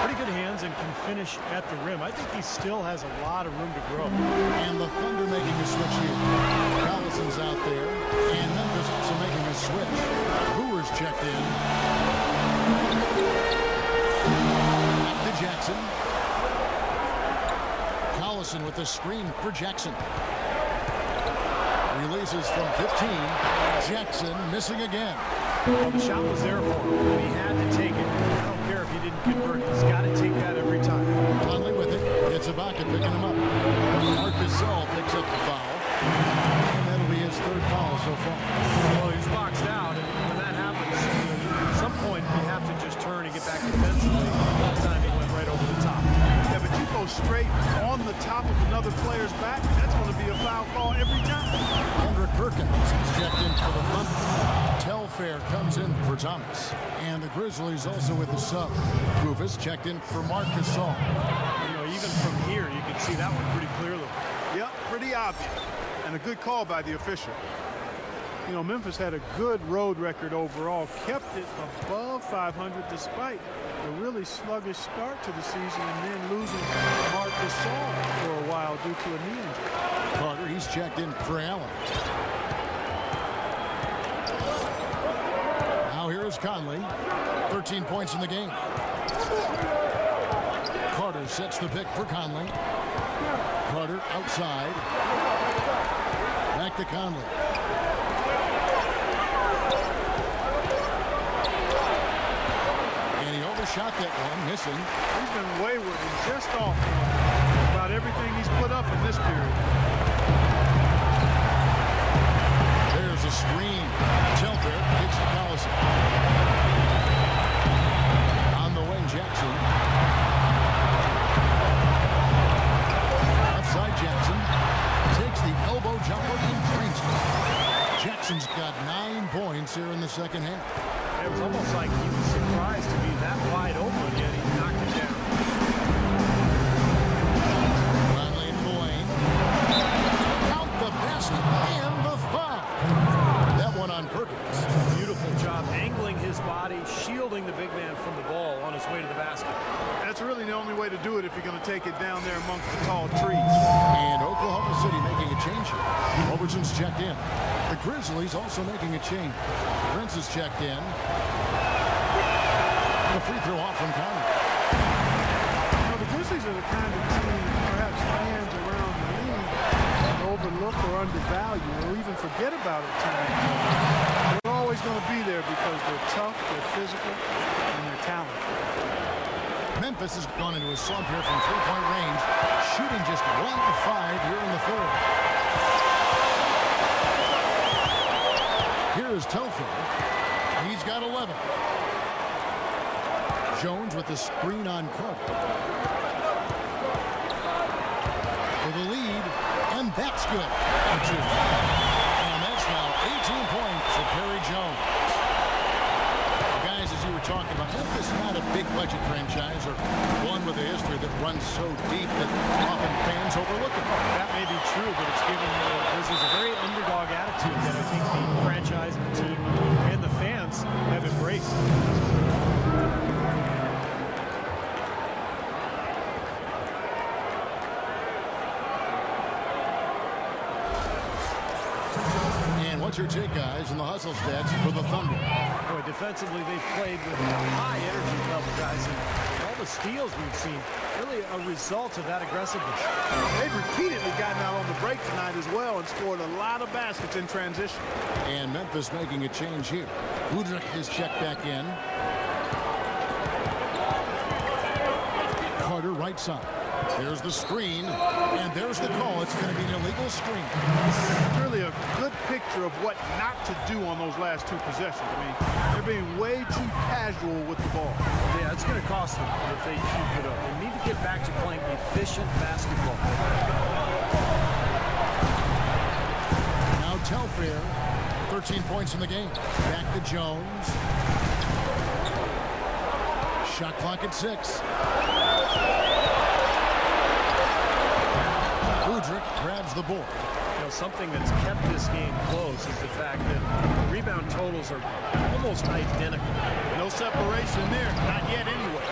Pretty good hands and can finish at the rim. I think he still has a lot of room to grow. And the Thunder making a switch here. Collison's out there, and Memphis also making a switch. Leuer's checked in. Back to Jackson. Collison with the screen for Jackson. Releases from 15. Jackson missing again. Well, the shot was there for him. He had to take it. I don't care if he didn't convert. He's got to take that every time. Conley with it. It's Ibaka picking him up. Gasol picks up the foul. And that'll be his 3rd foul so far. Well, he's boxed out, and when that happens, at some point you have to just turn and get back defensively. That time he went right over the top. Yeah, but you go straight on the top of another player's back, that's going to be a foul call every time. Perkins is checked in for the Thunder. Telfair comes in for Thomas. And the Grizzlies also with the sub. Koufos checked in for Gasol. You know, even from here, you can see that one pretty clearly. Yep, pretty obvious. And a good call by the official. You know, Memphis had a good road record overall, kept it above 500 despite a really sluggish start to the season and then losing Gasol for a while due to a knee injury. Carter, he's checked in for Allen. Now here is Conley. 13 points in the game. Carter sets the pick for Conley. Carter outside. Back to Conley. And he overshot that one, missing. He's been wayward and just off about everything he's put up in this period. There's a screen. Telfair gets to Collison. On the wing, Jackson. Outside Jackson. Takes the elbow jumper and drains it. Jackson's got 9 points here in the second half. It was almost like he was surprised to be that wide open, yet he knocked it down. Conley and Boyne. Count the basket and the foul. That one on Perkins. Beautiful job angling his body, shielding the big man from the ball on his way to the basket. That's really the only way to do it if you're going to take it down there amongst the tall trees. And Oklahoma City making a change here. Roberson's checked in. The Grizzlies also making a change. Prince is checked in. The free throw off from Conley. You know, the Grizzlies are the kind of team perhaps fans around the league overlook or undervalue or even forget about at times. They're always going to be there because they're tough, they're physical, and they're talented. Memphis has gone into a slump here from three-point range, shooting just 1 of 5 here in the third. Here is Telfair. He's got 11. Jones with the screen on Carter. For the lead, and that's good for 2. And that's now 18 points for Perry Jones. Guys, as you were talking about, Memphis not a big budget franchise or one with a history that runs so deep that often fans overlook it. That may be true, but it's given the Grizzlies a very underdog attitude that I think the franchise, the team, and the fans what's your take, guys, in the hustle stats for the Thunder? Boy, defensively, they've played with a high energy level, guys, and all the steals we've seen, really a result of that aggressiveness. They've repeatedly gotten out on the break tonight as well and scored a lot of baskets in transition. And Memphis making a change here. Udrih is checked back in. Carter right side. There's the screen, and there's the call. It's going to be an illegal screen. It's really a good picture of what not to do on those last two possessions. I mean, they're being way too casual with the ball. Yeah, it's going to cost them if they keep it up. They need to get back to playing efficient basketball. Now Telfair, 13 points in the game. Back to Jones. Shot clock at 6. Udrih grabs the board. You know, something that's kept this game close is the fact that the rebound totals are almost identical. No separation there, not yet anyway.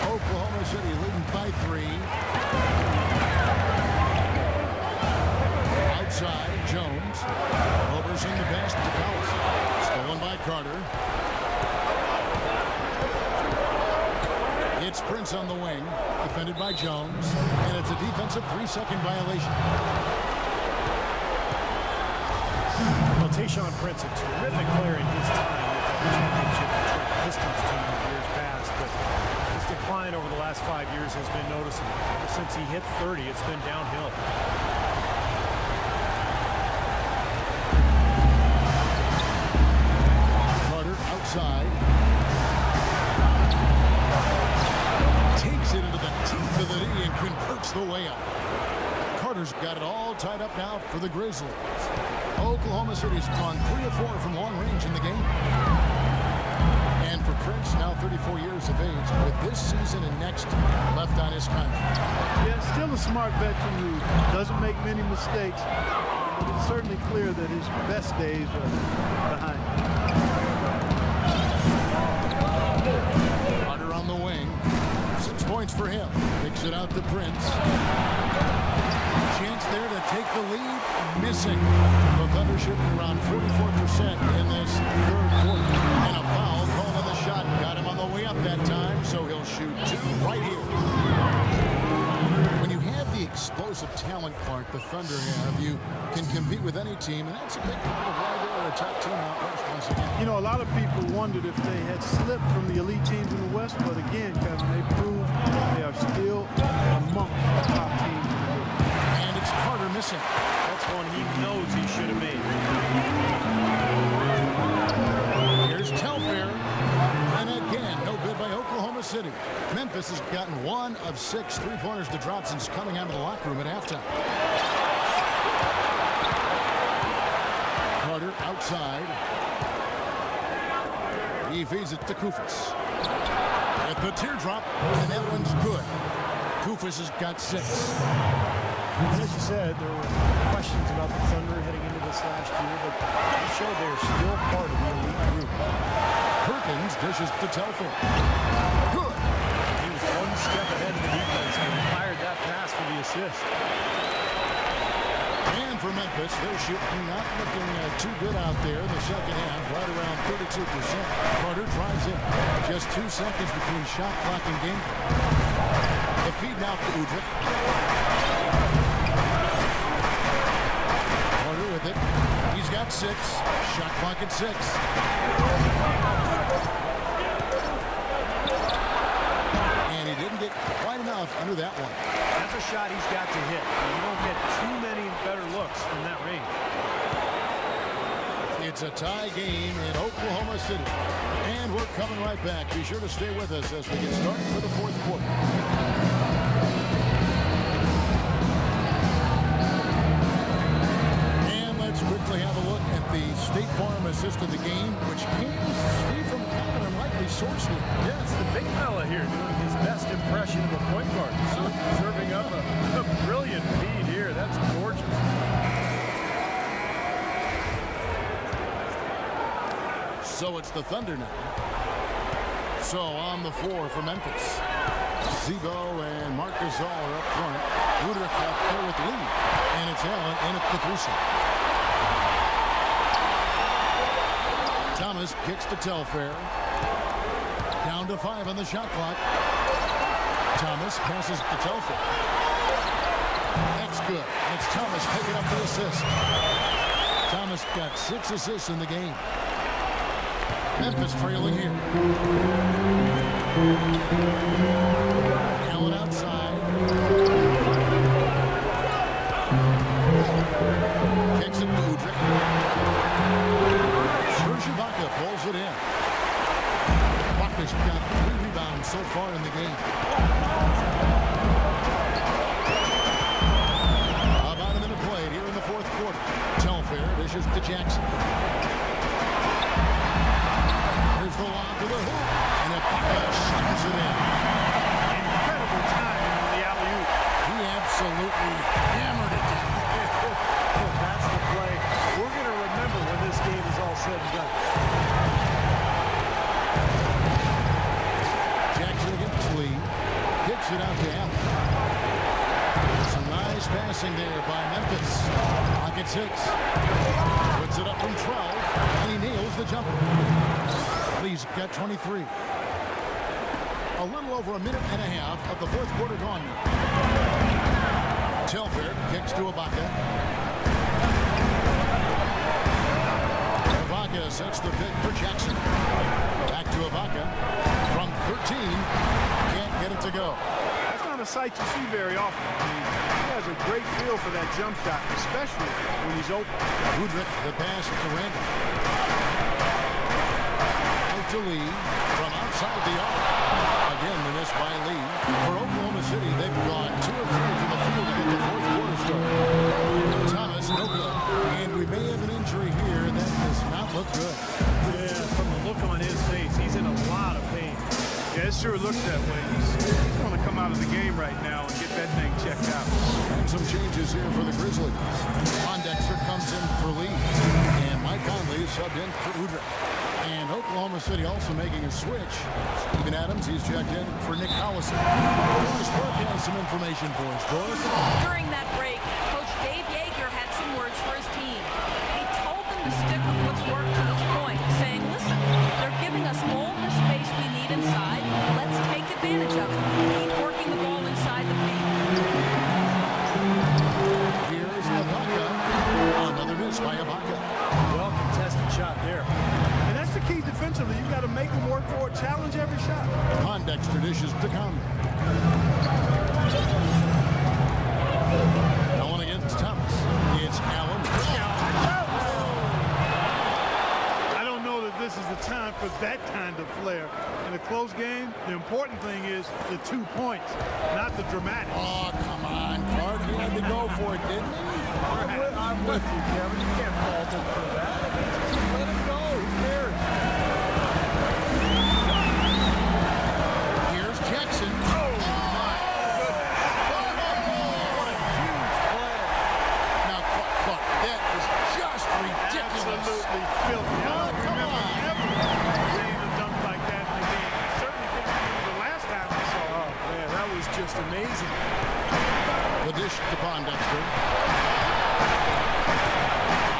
Oklahoma City leading by 3. Outside, Jones. Roberson the pass to Collison. Stolen by Carter. It's Prince on the wing, defended by Jones, and it's a defensive 3-second violation. Well, Tayshaun Prince, a terrific player in his time with the championship Detroit Pistons team in years past, but his decline over the last 5 years has been noticeable. Since he hit 30, it's been downhill. Carter outside. Takes it into the teeth of the knee and converts the layup. Carter's got it all tied up now for the Grizzlies. Oklahoma City's gone 3 of 4 from long range in the game. And for Prince, now 34 years of age, with this season and next left on his contract. Yeah, still a smart veteran who doesn't make many mistakes. But it's certainly clear that his best days are behind him. Carter on the wing. 6 points for him. Picks it out to Prince. Chance there to take the lead. Missing. The Thunder shooting around 44% in this third quarter. And a foul called on the shot. Got him on the way up that time, so he'll shoot 2 right here. When you have the explosive talent, Clark, the Thunder have, you can compete with any team, and that's a big part of why they're a top team out west once again. You know, a lot of people wondered if they had slipped from the elite teams in the West, but again, Kevin, they proved they are still among the top teams in the league. And it's Carter missing. That's one he knows he should have made. Here's Telfair. And again, no good by Oklahoma City. Memphis has gotten 1 of 6 3-pointers to drop since coming out of the locker room at halftime. Carter outside. He feeds it to Koufos. At the teardrop, and that one's good. Koufos has got 6. As you said, there were questions about the Thunder heading into this last year, but they showed they're still part of the elite group. Perkins dishes to Telfair. Good. He was one step ahead of the defense when he fired that pass for the assist. And for Memphis, they're shooting not looking too good out there in the second half, right around 32%. Carter drives in. Just 2 seconds between shot clock and game. The feed now to Udrih. Carter with it. He's got 6. Shot clock at 6. And he didn't get quite enough under that one. That's a shot he's got to hit. You don't get too many better looks from that range. It's a tie game in Oklahoma City. And we're coming right back. Be sure to stay with us as we get started for the 4th quarter. And let's quickly have a look at the State Farm assist of the game, which came from kind of an unlikely source here. Yeah, it's the big fella here doing his best impression of a point guard. Serving up a brilliant feed here. That's gorgeous. So it's the Thunder now. So on the floor for Memphis. Zebo and Marcus All are up front. Udrih out there with the lead. And it's Allen in at the 3 side. Thomas kicks to Telfair. Down to 5 on the shot clock. Thomas passes to Telfair. That's good. And it's Thomas picking up the assist. Thomas got 6 assists in the game. Memphis trailing here. Allen outside. Kicks it to Udrih. Ibaka pulls it in. Ibaka's got 3 rebounds so far in the game. About a minute played here in the fourth quarter. Telfair dishes to Jackson. Here's the lob to the hoop. And Ibaka shoots it in. Incredible timing on the alley-oop. He absolutely hammered it down. That's the play we're going to remember when this game is all said and done. Jackson against Lee. Kicks it out to Allen. Some nice passing there by Memphis. Pocket 6. Puts it up from 12. And he nails the jumper. Lee's got 23. A little over a minute and a half of the fourth quarter gone now. Telfair kicks to Ibaka. Ibaka sets the pick for Jackson. Back to Ibaka. From 13. Can't get it to go. That's not a sight you see very often. I mean, he has a great feel for that jump shot, especially when he's open. Udrih, the pass to Randolph. Out to Lee from outside the arc. Again, the miss by Lee. For Oklahoma City, they've gone 2 of 3 from the field to get the fourth quarter started. Thomas, no good. And we may have an injury here that does not look good. Yeah, from the look on his face, he's in a lot of pain. Yeah, it sure looks that way. He's going to come out of the game right now and get that thing checked out. And some changes here for the Grizzlies. Pondexter comes in for Lee. And Mike Conley is subbed in for Udrih. And Oklahoma City also making a switch. Steven Adams, he's checked in for Nick Collison. Doris Burke has some information for us. Doris? During that break, Coach Dave Yeager had some words for his team. He told them to stick with what's worked to this point, saying, listen, they're giving us all the space we need inside. Let's take advantage of it. Keep working the ball inside the paint. Here's Ibaka. Another miss by Ibaka. Well contested shot there. And that's the key defensively. You've got to make them work for it, challenge every shot. Pondexter dishes to Conley. Allen against Thomas. It's Allen. I don't know that this is the time for that kind of flair. In a close game, the important thing is the 2 points, not the dramatics. Oh, come on, Clark. He had to go for it, didn't he? I'm with you, Kevin. You can't fault him for that. Let him go. Who cares? Here's Jackson. Oh, my goodness. What a huge play. Now, Clark, that is just ridiculous. Absolutely filthy. I don't remember ever seeing a dunk like that in the game. I certainly can't remember the last time I saw it. Oh, man, that was just amazing. The dish to Pondexter.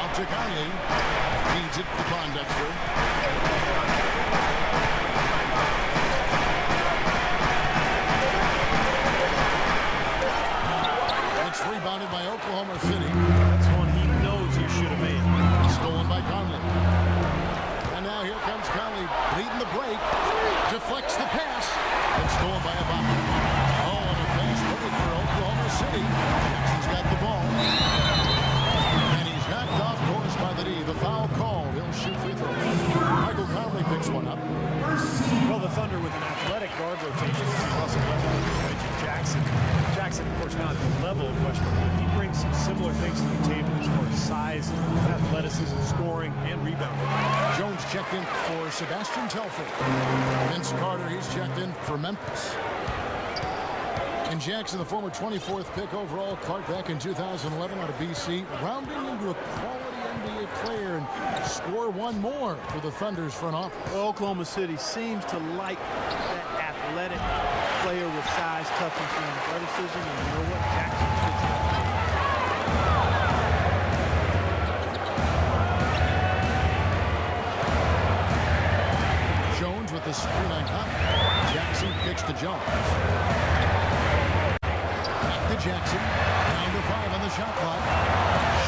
Out to Conley. Feeds it to Pondexter. It's rebounded by Oklahoma City. That's one he knows he should have made. Stolen by Conley. And now here comes Conley leading the break. Deflects the pass. It's stolen by Ibaka. Oh, and a fast break for Oklahoma City. Jackson's got the ball. And he's knocked off course by the D. The foul call. He'll shoot free throws. Michael Conley picks one up. Well, the Thunder with an athletic guard rotation. Russell Westbrook and Reggie Jackson. Jackson, of course, not at the level of Westbrook, but he brings some similar things to the table as far as size, athleticism, scoring, and rebounding. Jones checked in for Sebastian Telfair. Vince Carter, he's checked in for Memphis. And Jackson, the former 24th pick overall, Clark back in 2011 out of BC, rounding into a quality NBA player and score one more for the Thunder's front office. Well, Oklahoma City seems to like that athletic player with size, toughness, and athleticism. And you know what? Jackson fits that. with the screen on Conley. Jackson kicks to Jones. Back to Jackson. Down to 5 on the shot clock.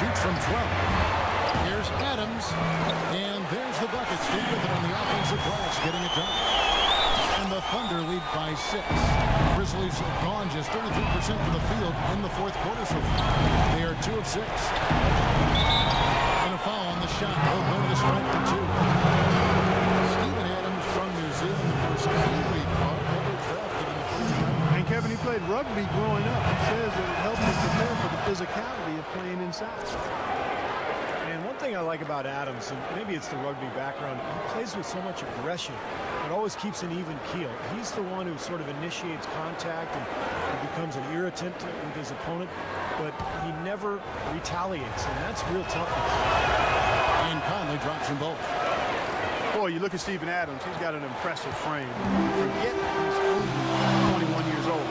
Shoots from 12. Here's Adams. And there's the bucket. Stay with it on the offensive glass, getting it done. And the Thunder lead by 6. Grizzlies have gone just 33% from the field in the fourth quarter so far. They are 2 of 6. And a foul on the shot. They'll go to the strike to 2. Steven Adams from New Zealand, the first Kiwi ever drafted in the first round. And Kevin, he played rugby growing up. He says that it helped him prepare for the physicality of playing inside. And one thing I like about Adams, and maybe it's the rugby background, he plays with so much aggression. It always keeps an even keel. He's the one who sort of initiates contact and becomes an irritant with his opponent, but he never retaliates, and that's real toughness. And Conley drops them both. Boy, you look at Steven Adams, he's got an impressive frame. Forget he's only 21 years old.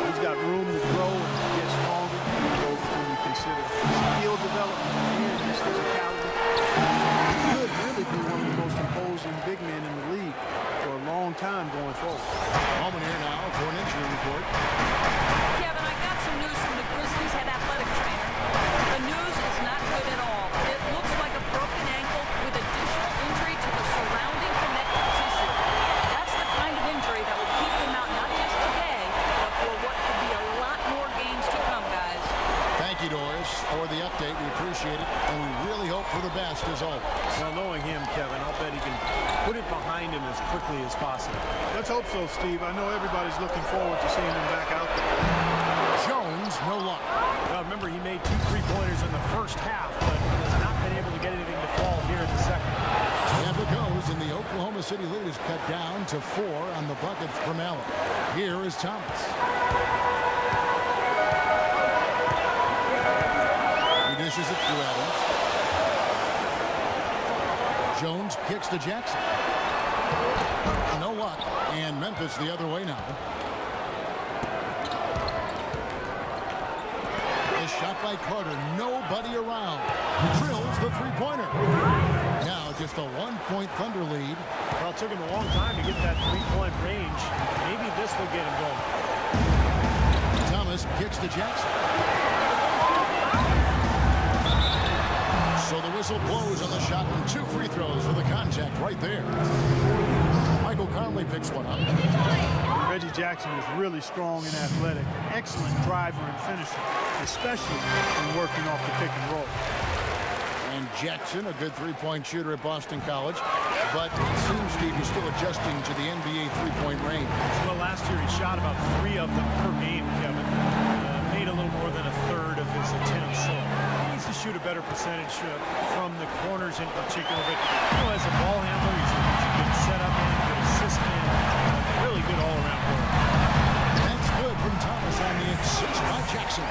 He's got room to grow and get stronger, both when you consider skill development and his physicality. He could really be one of the most imposing big men in the league for a long time going forward. Moment here now for an injury report. Kevin, I got some news from the Grizzlies head athletic trainer. The news is not good at all. It looks like a broken ankle with additional injury to the surrounding connective tissue. That's the kind of injury that will keep him out not just today, but for what could be a lot more games to come, guys. Thank you, Doris, for the update. We appreciate it, and we really hope for the best as always. Well, knowing him, Kevin, I'll bet he can put it behind him as quickly as possible. Let's hope so, Steve. I know everybody's looking forward to seeing him back out there. Jones, no luck. Well, remember, he made 2 3-pointers in the first half, but has not been able to get anything to fall here in the second. Tampa goes, and the Oklahoma City lead is cut down to 4 on the bucket from Allen. Here is Thomas. He dishes it to Adams. Jones kicks to Jackson. No luck. And Memphis the other way now. A shot by Carter. Nobody around. Drills the three-pointer. Now just a 1-point Thunder lead. Well, it took him a long time to get that 3-point range. Maybe this will get him going. Thomas kicks to Jackson. So the whistle blows on the shot and 2 free throws for the contact right there. Michael Conley picks one up. Reggie Jackson is really strong and athletic. Excellent driver and finisher, especially when working off the pick and roll. And Jackson, a good 3-point shooter at Boston College. But it seems, Steve, he's still adjusting to the NBA 3-point range. Well, last year he shot about 3 of them per game, Kevin. Made a little more than a third of his attempts. So he needs to shoot a better percentage from the corners in particular. But as a ball handler, he's a good setup man, good assist man, really good all-around work. That's good from Thomas on the assist by Jackson.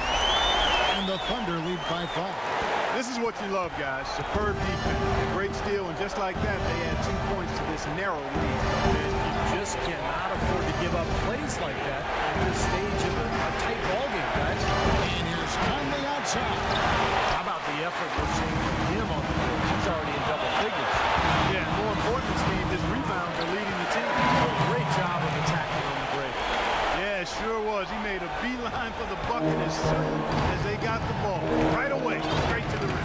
And the Thunder lead by 5. This is what you love, guys. Superb defense. A great steal, and just like that, they add 2 points to this narrow lead. And you just cannot afford to give up plays like that at this stage of a tight ball game, guys. And here's Conley outside. How about the effort we're seeing from him on the court? He's already in double figures. Yeah, more important, Steve, his rebounds are leading the team. Oh, great job of attacking on the break. Yeah, sure was. He made a beeline for the bucket as soon as they got the ball. Right away, straight to the rim.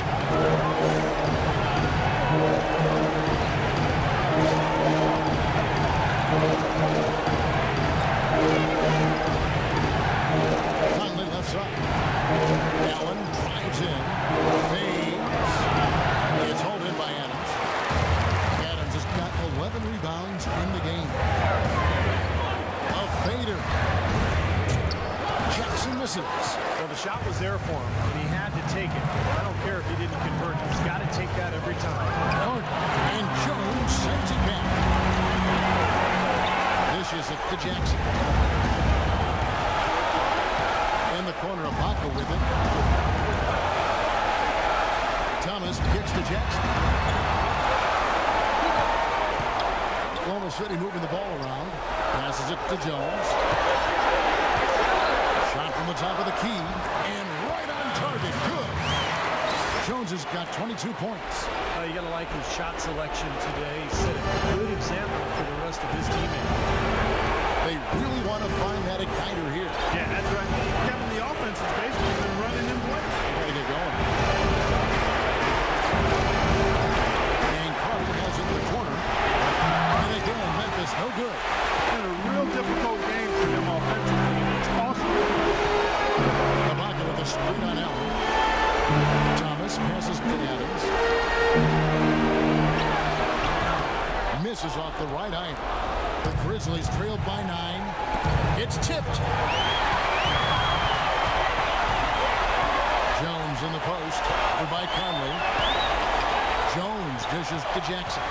Conley left side. Allen drives in. Fades. It's hauled in by Adams. Adams has got 11 rebounds in the game. A fader. Jackson misses. Well, the shot was there for him, and he had to take it. I don't care if he didn't convert. He's got to take that every time. And Jones sends it back. Dishes it to Jackson. In the corner, Ibaka with it. Thomas kicks to Jackson. Oklahoma City moving the ball around. Passes it to Jones. Shot from the top of the key. And right on target. Good. Jones Jones has got 22 points. You got to like his shot selection today. He set a good example for the rest of his teammates. They really want to find that igniter here. Yeah, that's right. Kevin, the offense has basically been running in place. They got to get going. And Carter has it in the corner. And again, Memphis, no good. It's been a real difficult game for them offensively. It's costly. Ibaka with a screen on Allen. Thomas passes to Adams. Misses off the right eye. The Grizzlies trailed by 9. It's tipped. Jones in the post. Over by Conley. Jones dishes to Jackson.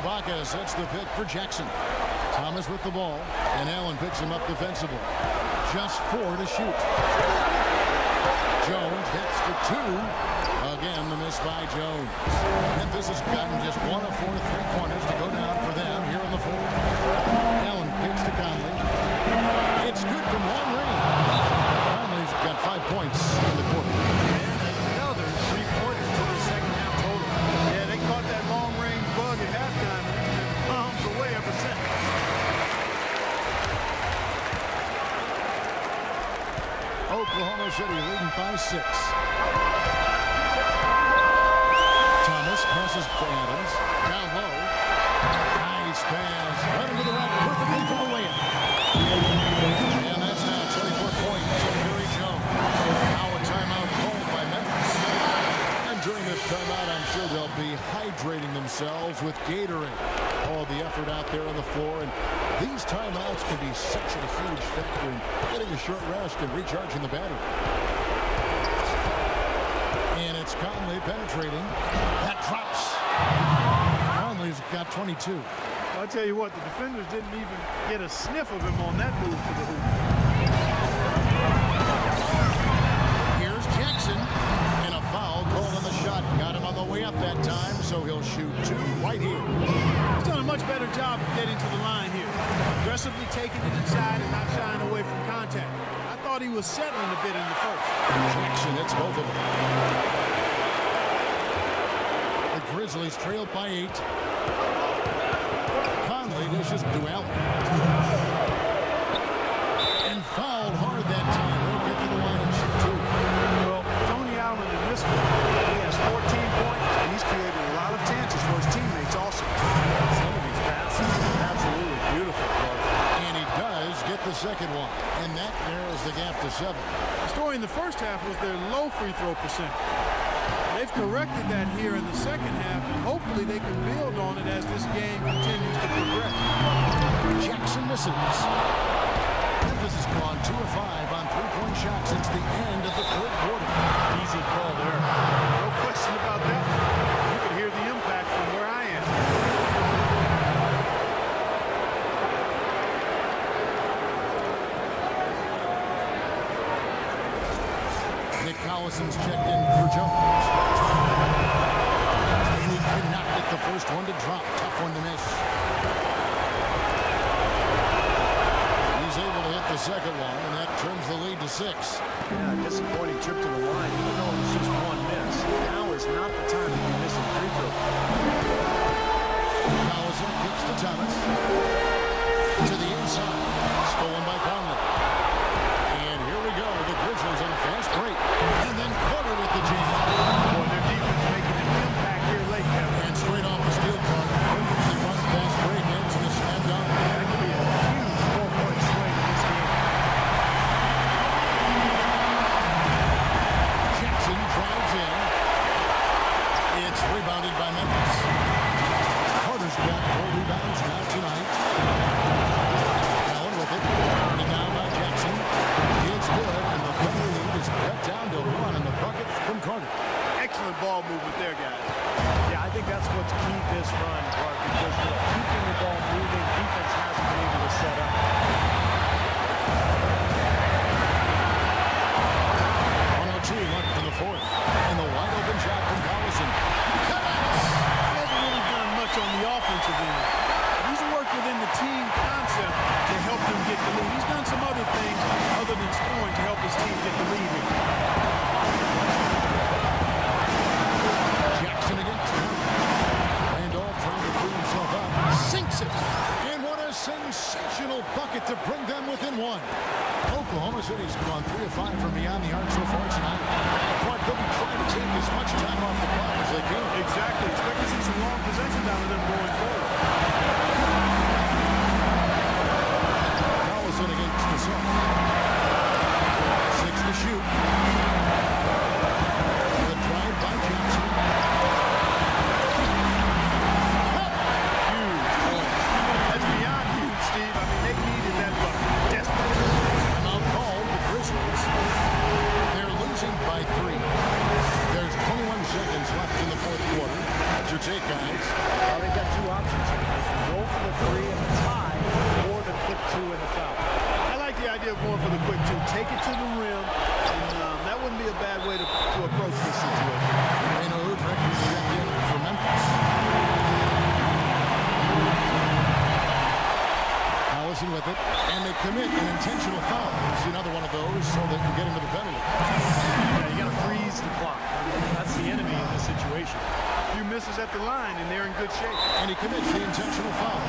Ibaka sets the pick for Jackson. Thomas with the ball, and Allen picks him up defensively. Just 4 to shoot. Jones hits for 2. Again, the miss by Jones. Memphis has gotten just 1 of 4 3-pointers to go down for them here in the fourth. Allen kicks to Conley. It's good from long range. Conley's got 5 points in the quarter. And another 3-pointer for the second half total. Yeah, they caught that long-range bug at halftime, and it's been pumped away ever since. Oklahoma City leading by 6. Thomas passes to Adams. Down low. Nice pass. Right into the rack perfectly for the layup. And that's now 24 points for Jerry Jones. Now a timeout called by Memphis. And during this timeout, I'm sure they'll be hydrating themselves with Gatorade. All the effort out there on the floor. And these timeouts can be such a huge factor in getting a short rest and recharging the battery. And it's Conley penetrating. That drops. Conley's got 22. I'll tell you what, the defenders didn't even get a sniff of him on that move to the hoop. Here's Jackson. And a foul called on the shot. Got him on the way up that time, so he'll shoot 2 right here. He's done a much better job of getting to the line here. Aggressively taking it inside and not shying away from contact. I thought he was settling a bit in the first. Jackson hits both of them. The Grizzlies trailed by 8. Conley dishes to Allen. And fouled hard that time. He'll get to the line and shoot 2. Well, Tony Allen in this one, he has 14 points, and he's created a lot of chances for his teammates also. Some of these passes are absolutely beautiful. And he does get the second one. And that narrows the gap to 7. The story in the first half was their low free throw percentage. They've corrected that here in the second half, and hopefully they can build on it as this game continues to progress. Jackson misses. Memphis has gone 2 of 5 on 3-point shots since the end of the third quarter. Easy call there. No question about that. You can hear the impact from where I am. Collison's checked in for Jones. And he cannot get the first one to drop. Tough one to miss. He's able to hit the second one, and that trims the lead to 6. Yeah, disappointing trip to the line, even though it was just 1 miss. Now is not the time to be missing free throws. Collison kicks to Thomas. To the inside. Stolen by Conley. And here we go. The Grizzlies on a fast break. And then Carter with the jam. Boy, their defense making an impact here late, Kevin. And straight off the steal card. Perfectly run fast break ends in a slam dunk. That could be a huge 4-point swing in this game. Jackson drives in. It's rebounded by Memphis. Carter's got 4 rebounds now tonight. Allen with it. Turned down by Jackson. It's good, and the Thunder lead is cut down to 1 in the bucket from Carter. Excellent ball movement there, guys. Yeah, I think that's what's keyed this run, Clark, because they're keeping the ball moving. Defense hasn't been able to set up. 102 left in the fourth. And the wide open shot from Collison. Calathes! He hasn't really done much on the offensive end. He's worked within the team concept to help them get the lead. He's done some other things other than scoring to help his team get 5 from beyond the arc so far tonight. Clark, they'll be trying to take as much time off the clock as they can. Exactly. Expect to see some long possession down to them going forward. Collison against Gasol. 6 to shoot. The drive by Jackson. Huge points. That's beyond huge, Steve. I mean, they needed that bucket desperately. Timeout called the Grizzlies. They're losing by 3. There's 21 seconds left in the fourth quarter. What's your take, guys? Well, they've got two options here. They can go for the 3 and the tie, or the quick 2 and the foul. I like the idea of going for the quick 2. Take it to the rim, and that wouldn't be a bad way to approach this situation. Udrih is checked in for Memphis. Collison with it, and they commit an intentional foul. See another one of those so they can get into the penalty. Yeah, you got to freeze the clock. That's the enemy in this situation. A few misses at the line, and they're in good shape. And he commits the intentional foul.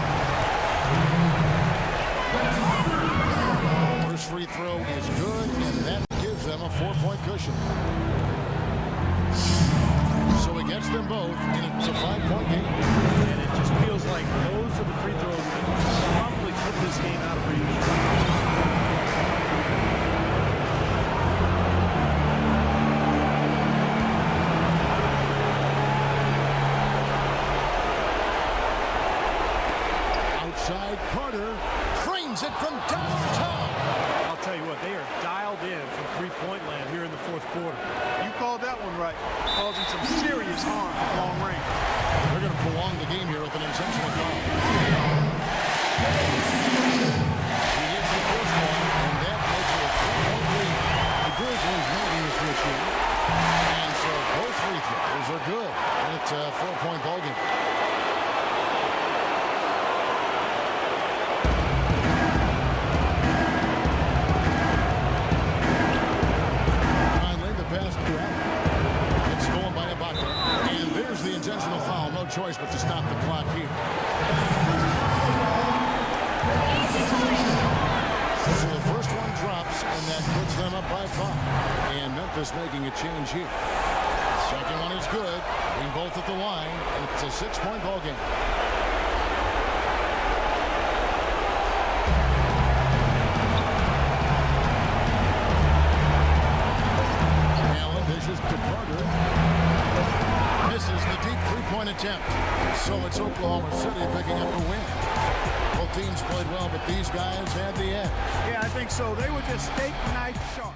First free throw is good, and that gives them a 4-point cushion. So he gets them both, and it's a 5-point game. And it just feels like those are the free throws that probably put this game out of reach. Outside, Carter frames it from downtown. I'll tell you what, they are dialed in from three-point land here in the fourth quarter. You called that one right. Causing some serious harm from long range. They're going to prolong the game here with an intentional foul. He hits the first one, and that makes it a 3-point lead. The Grizzlies leading this year. And so both free throws are good. And it's a 4-point ballgame. It's stolen by Ibaka. And there's the intentional foul. No choice but to stop the clock here. So the first one drops, and that puts them up by 5. And Memphis making a change here. Second one is good. Being both at the line. And it's a 6-point ball game. Dishes to Carter. Misses the deep three-point attempt. So it's Oklahoma City picking up the win. Both teams played well, but these guys had the edge. Yeah, I think so. They were just steak knife sharp.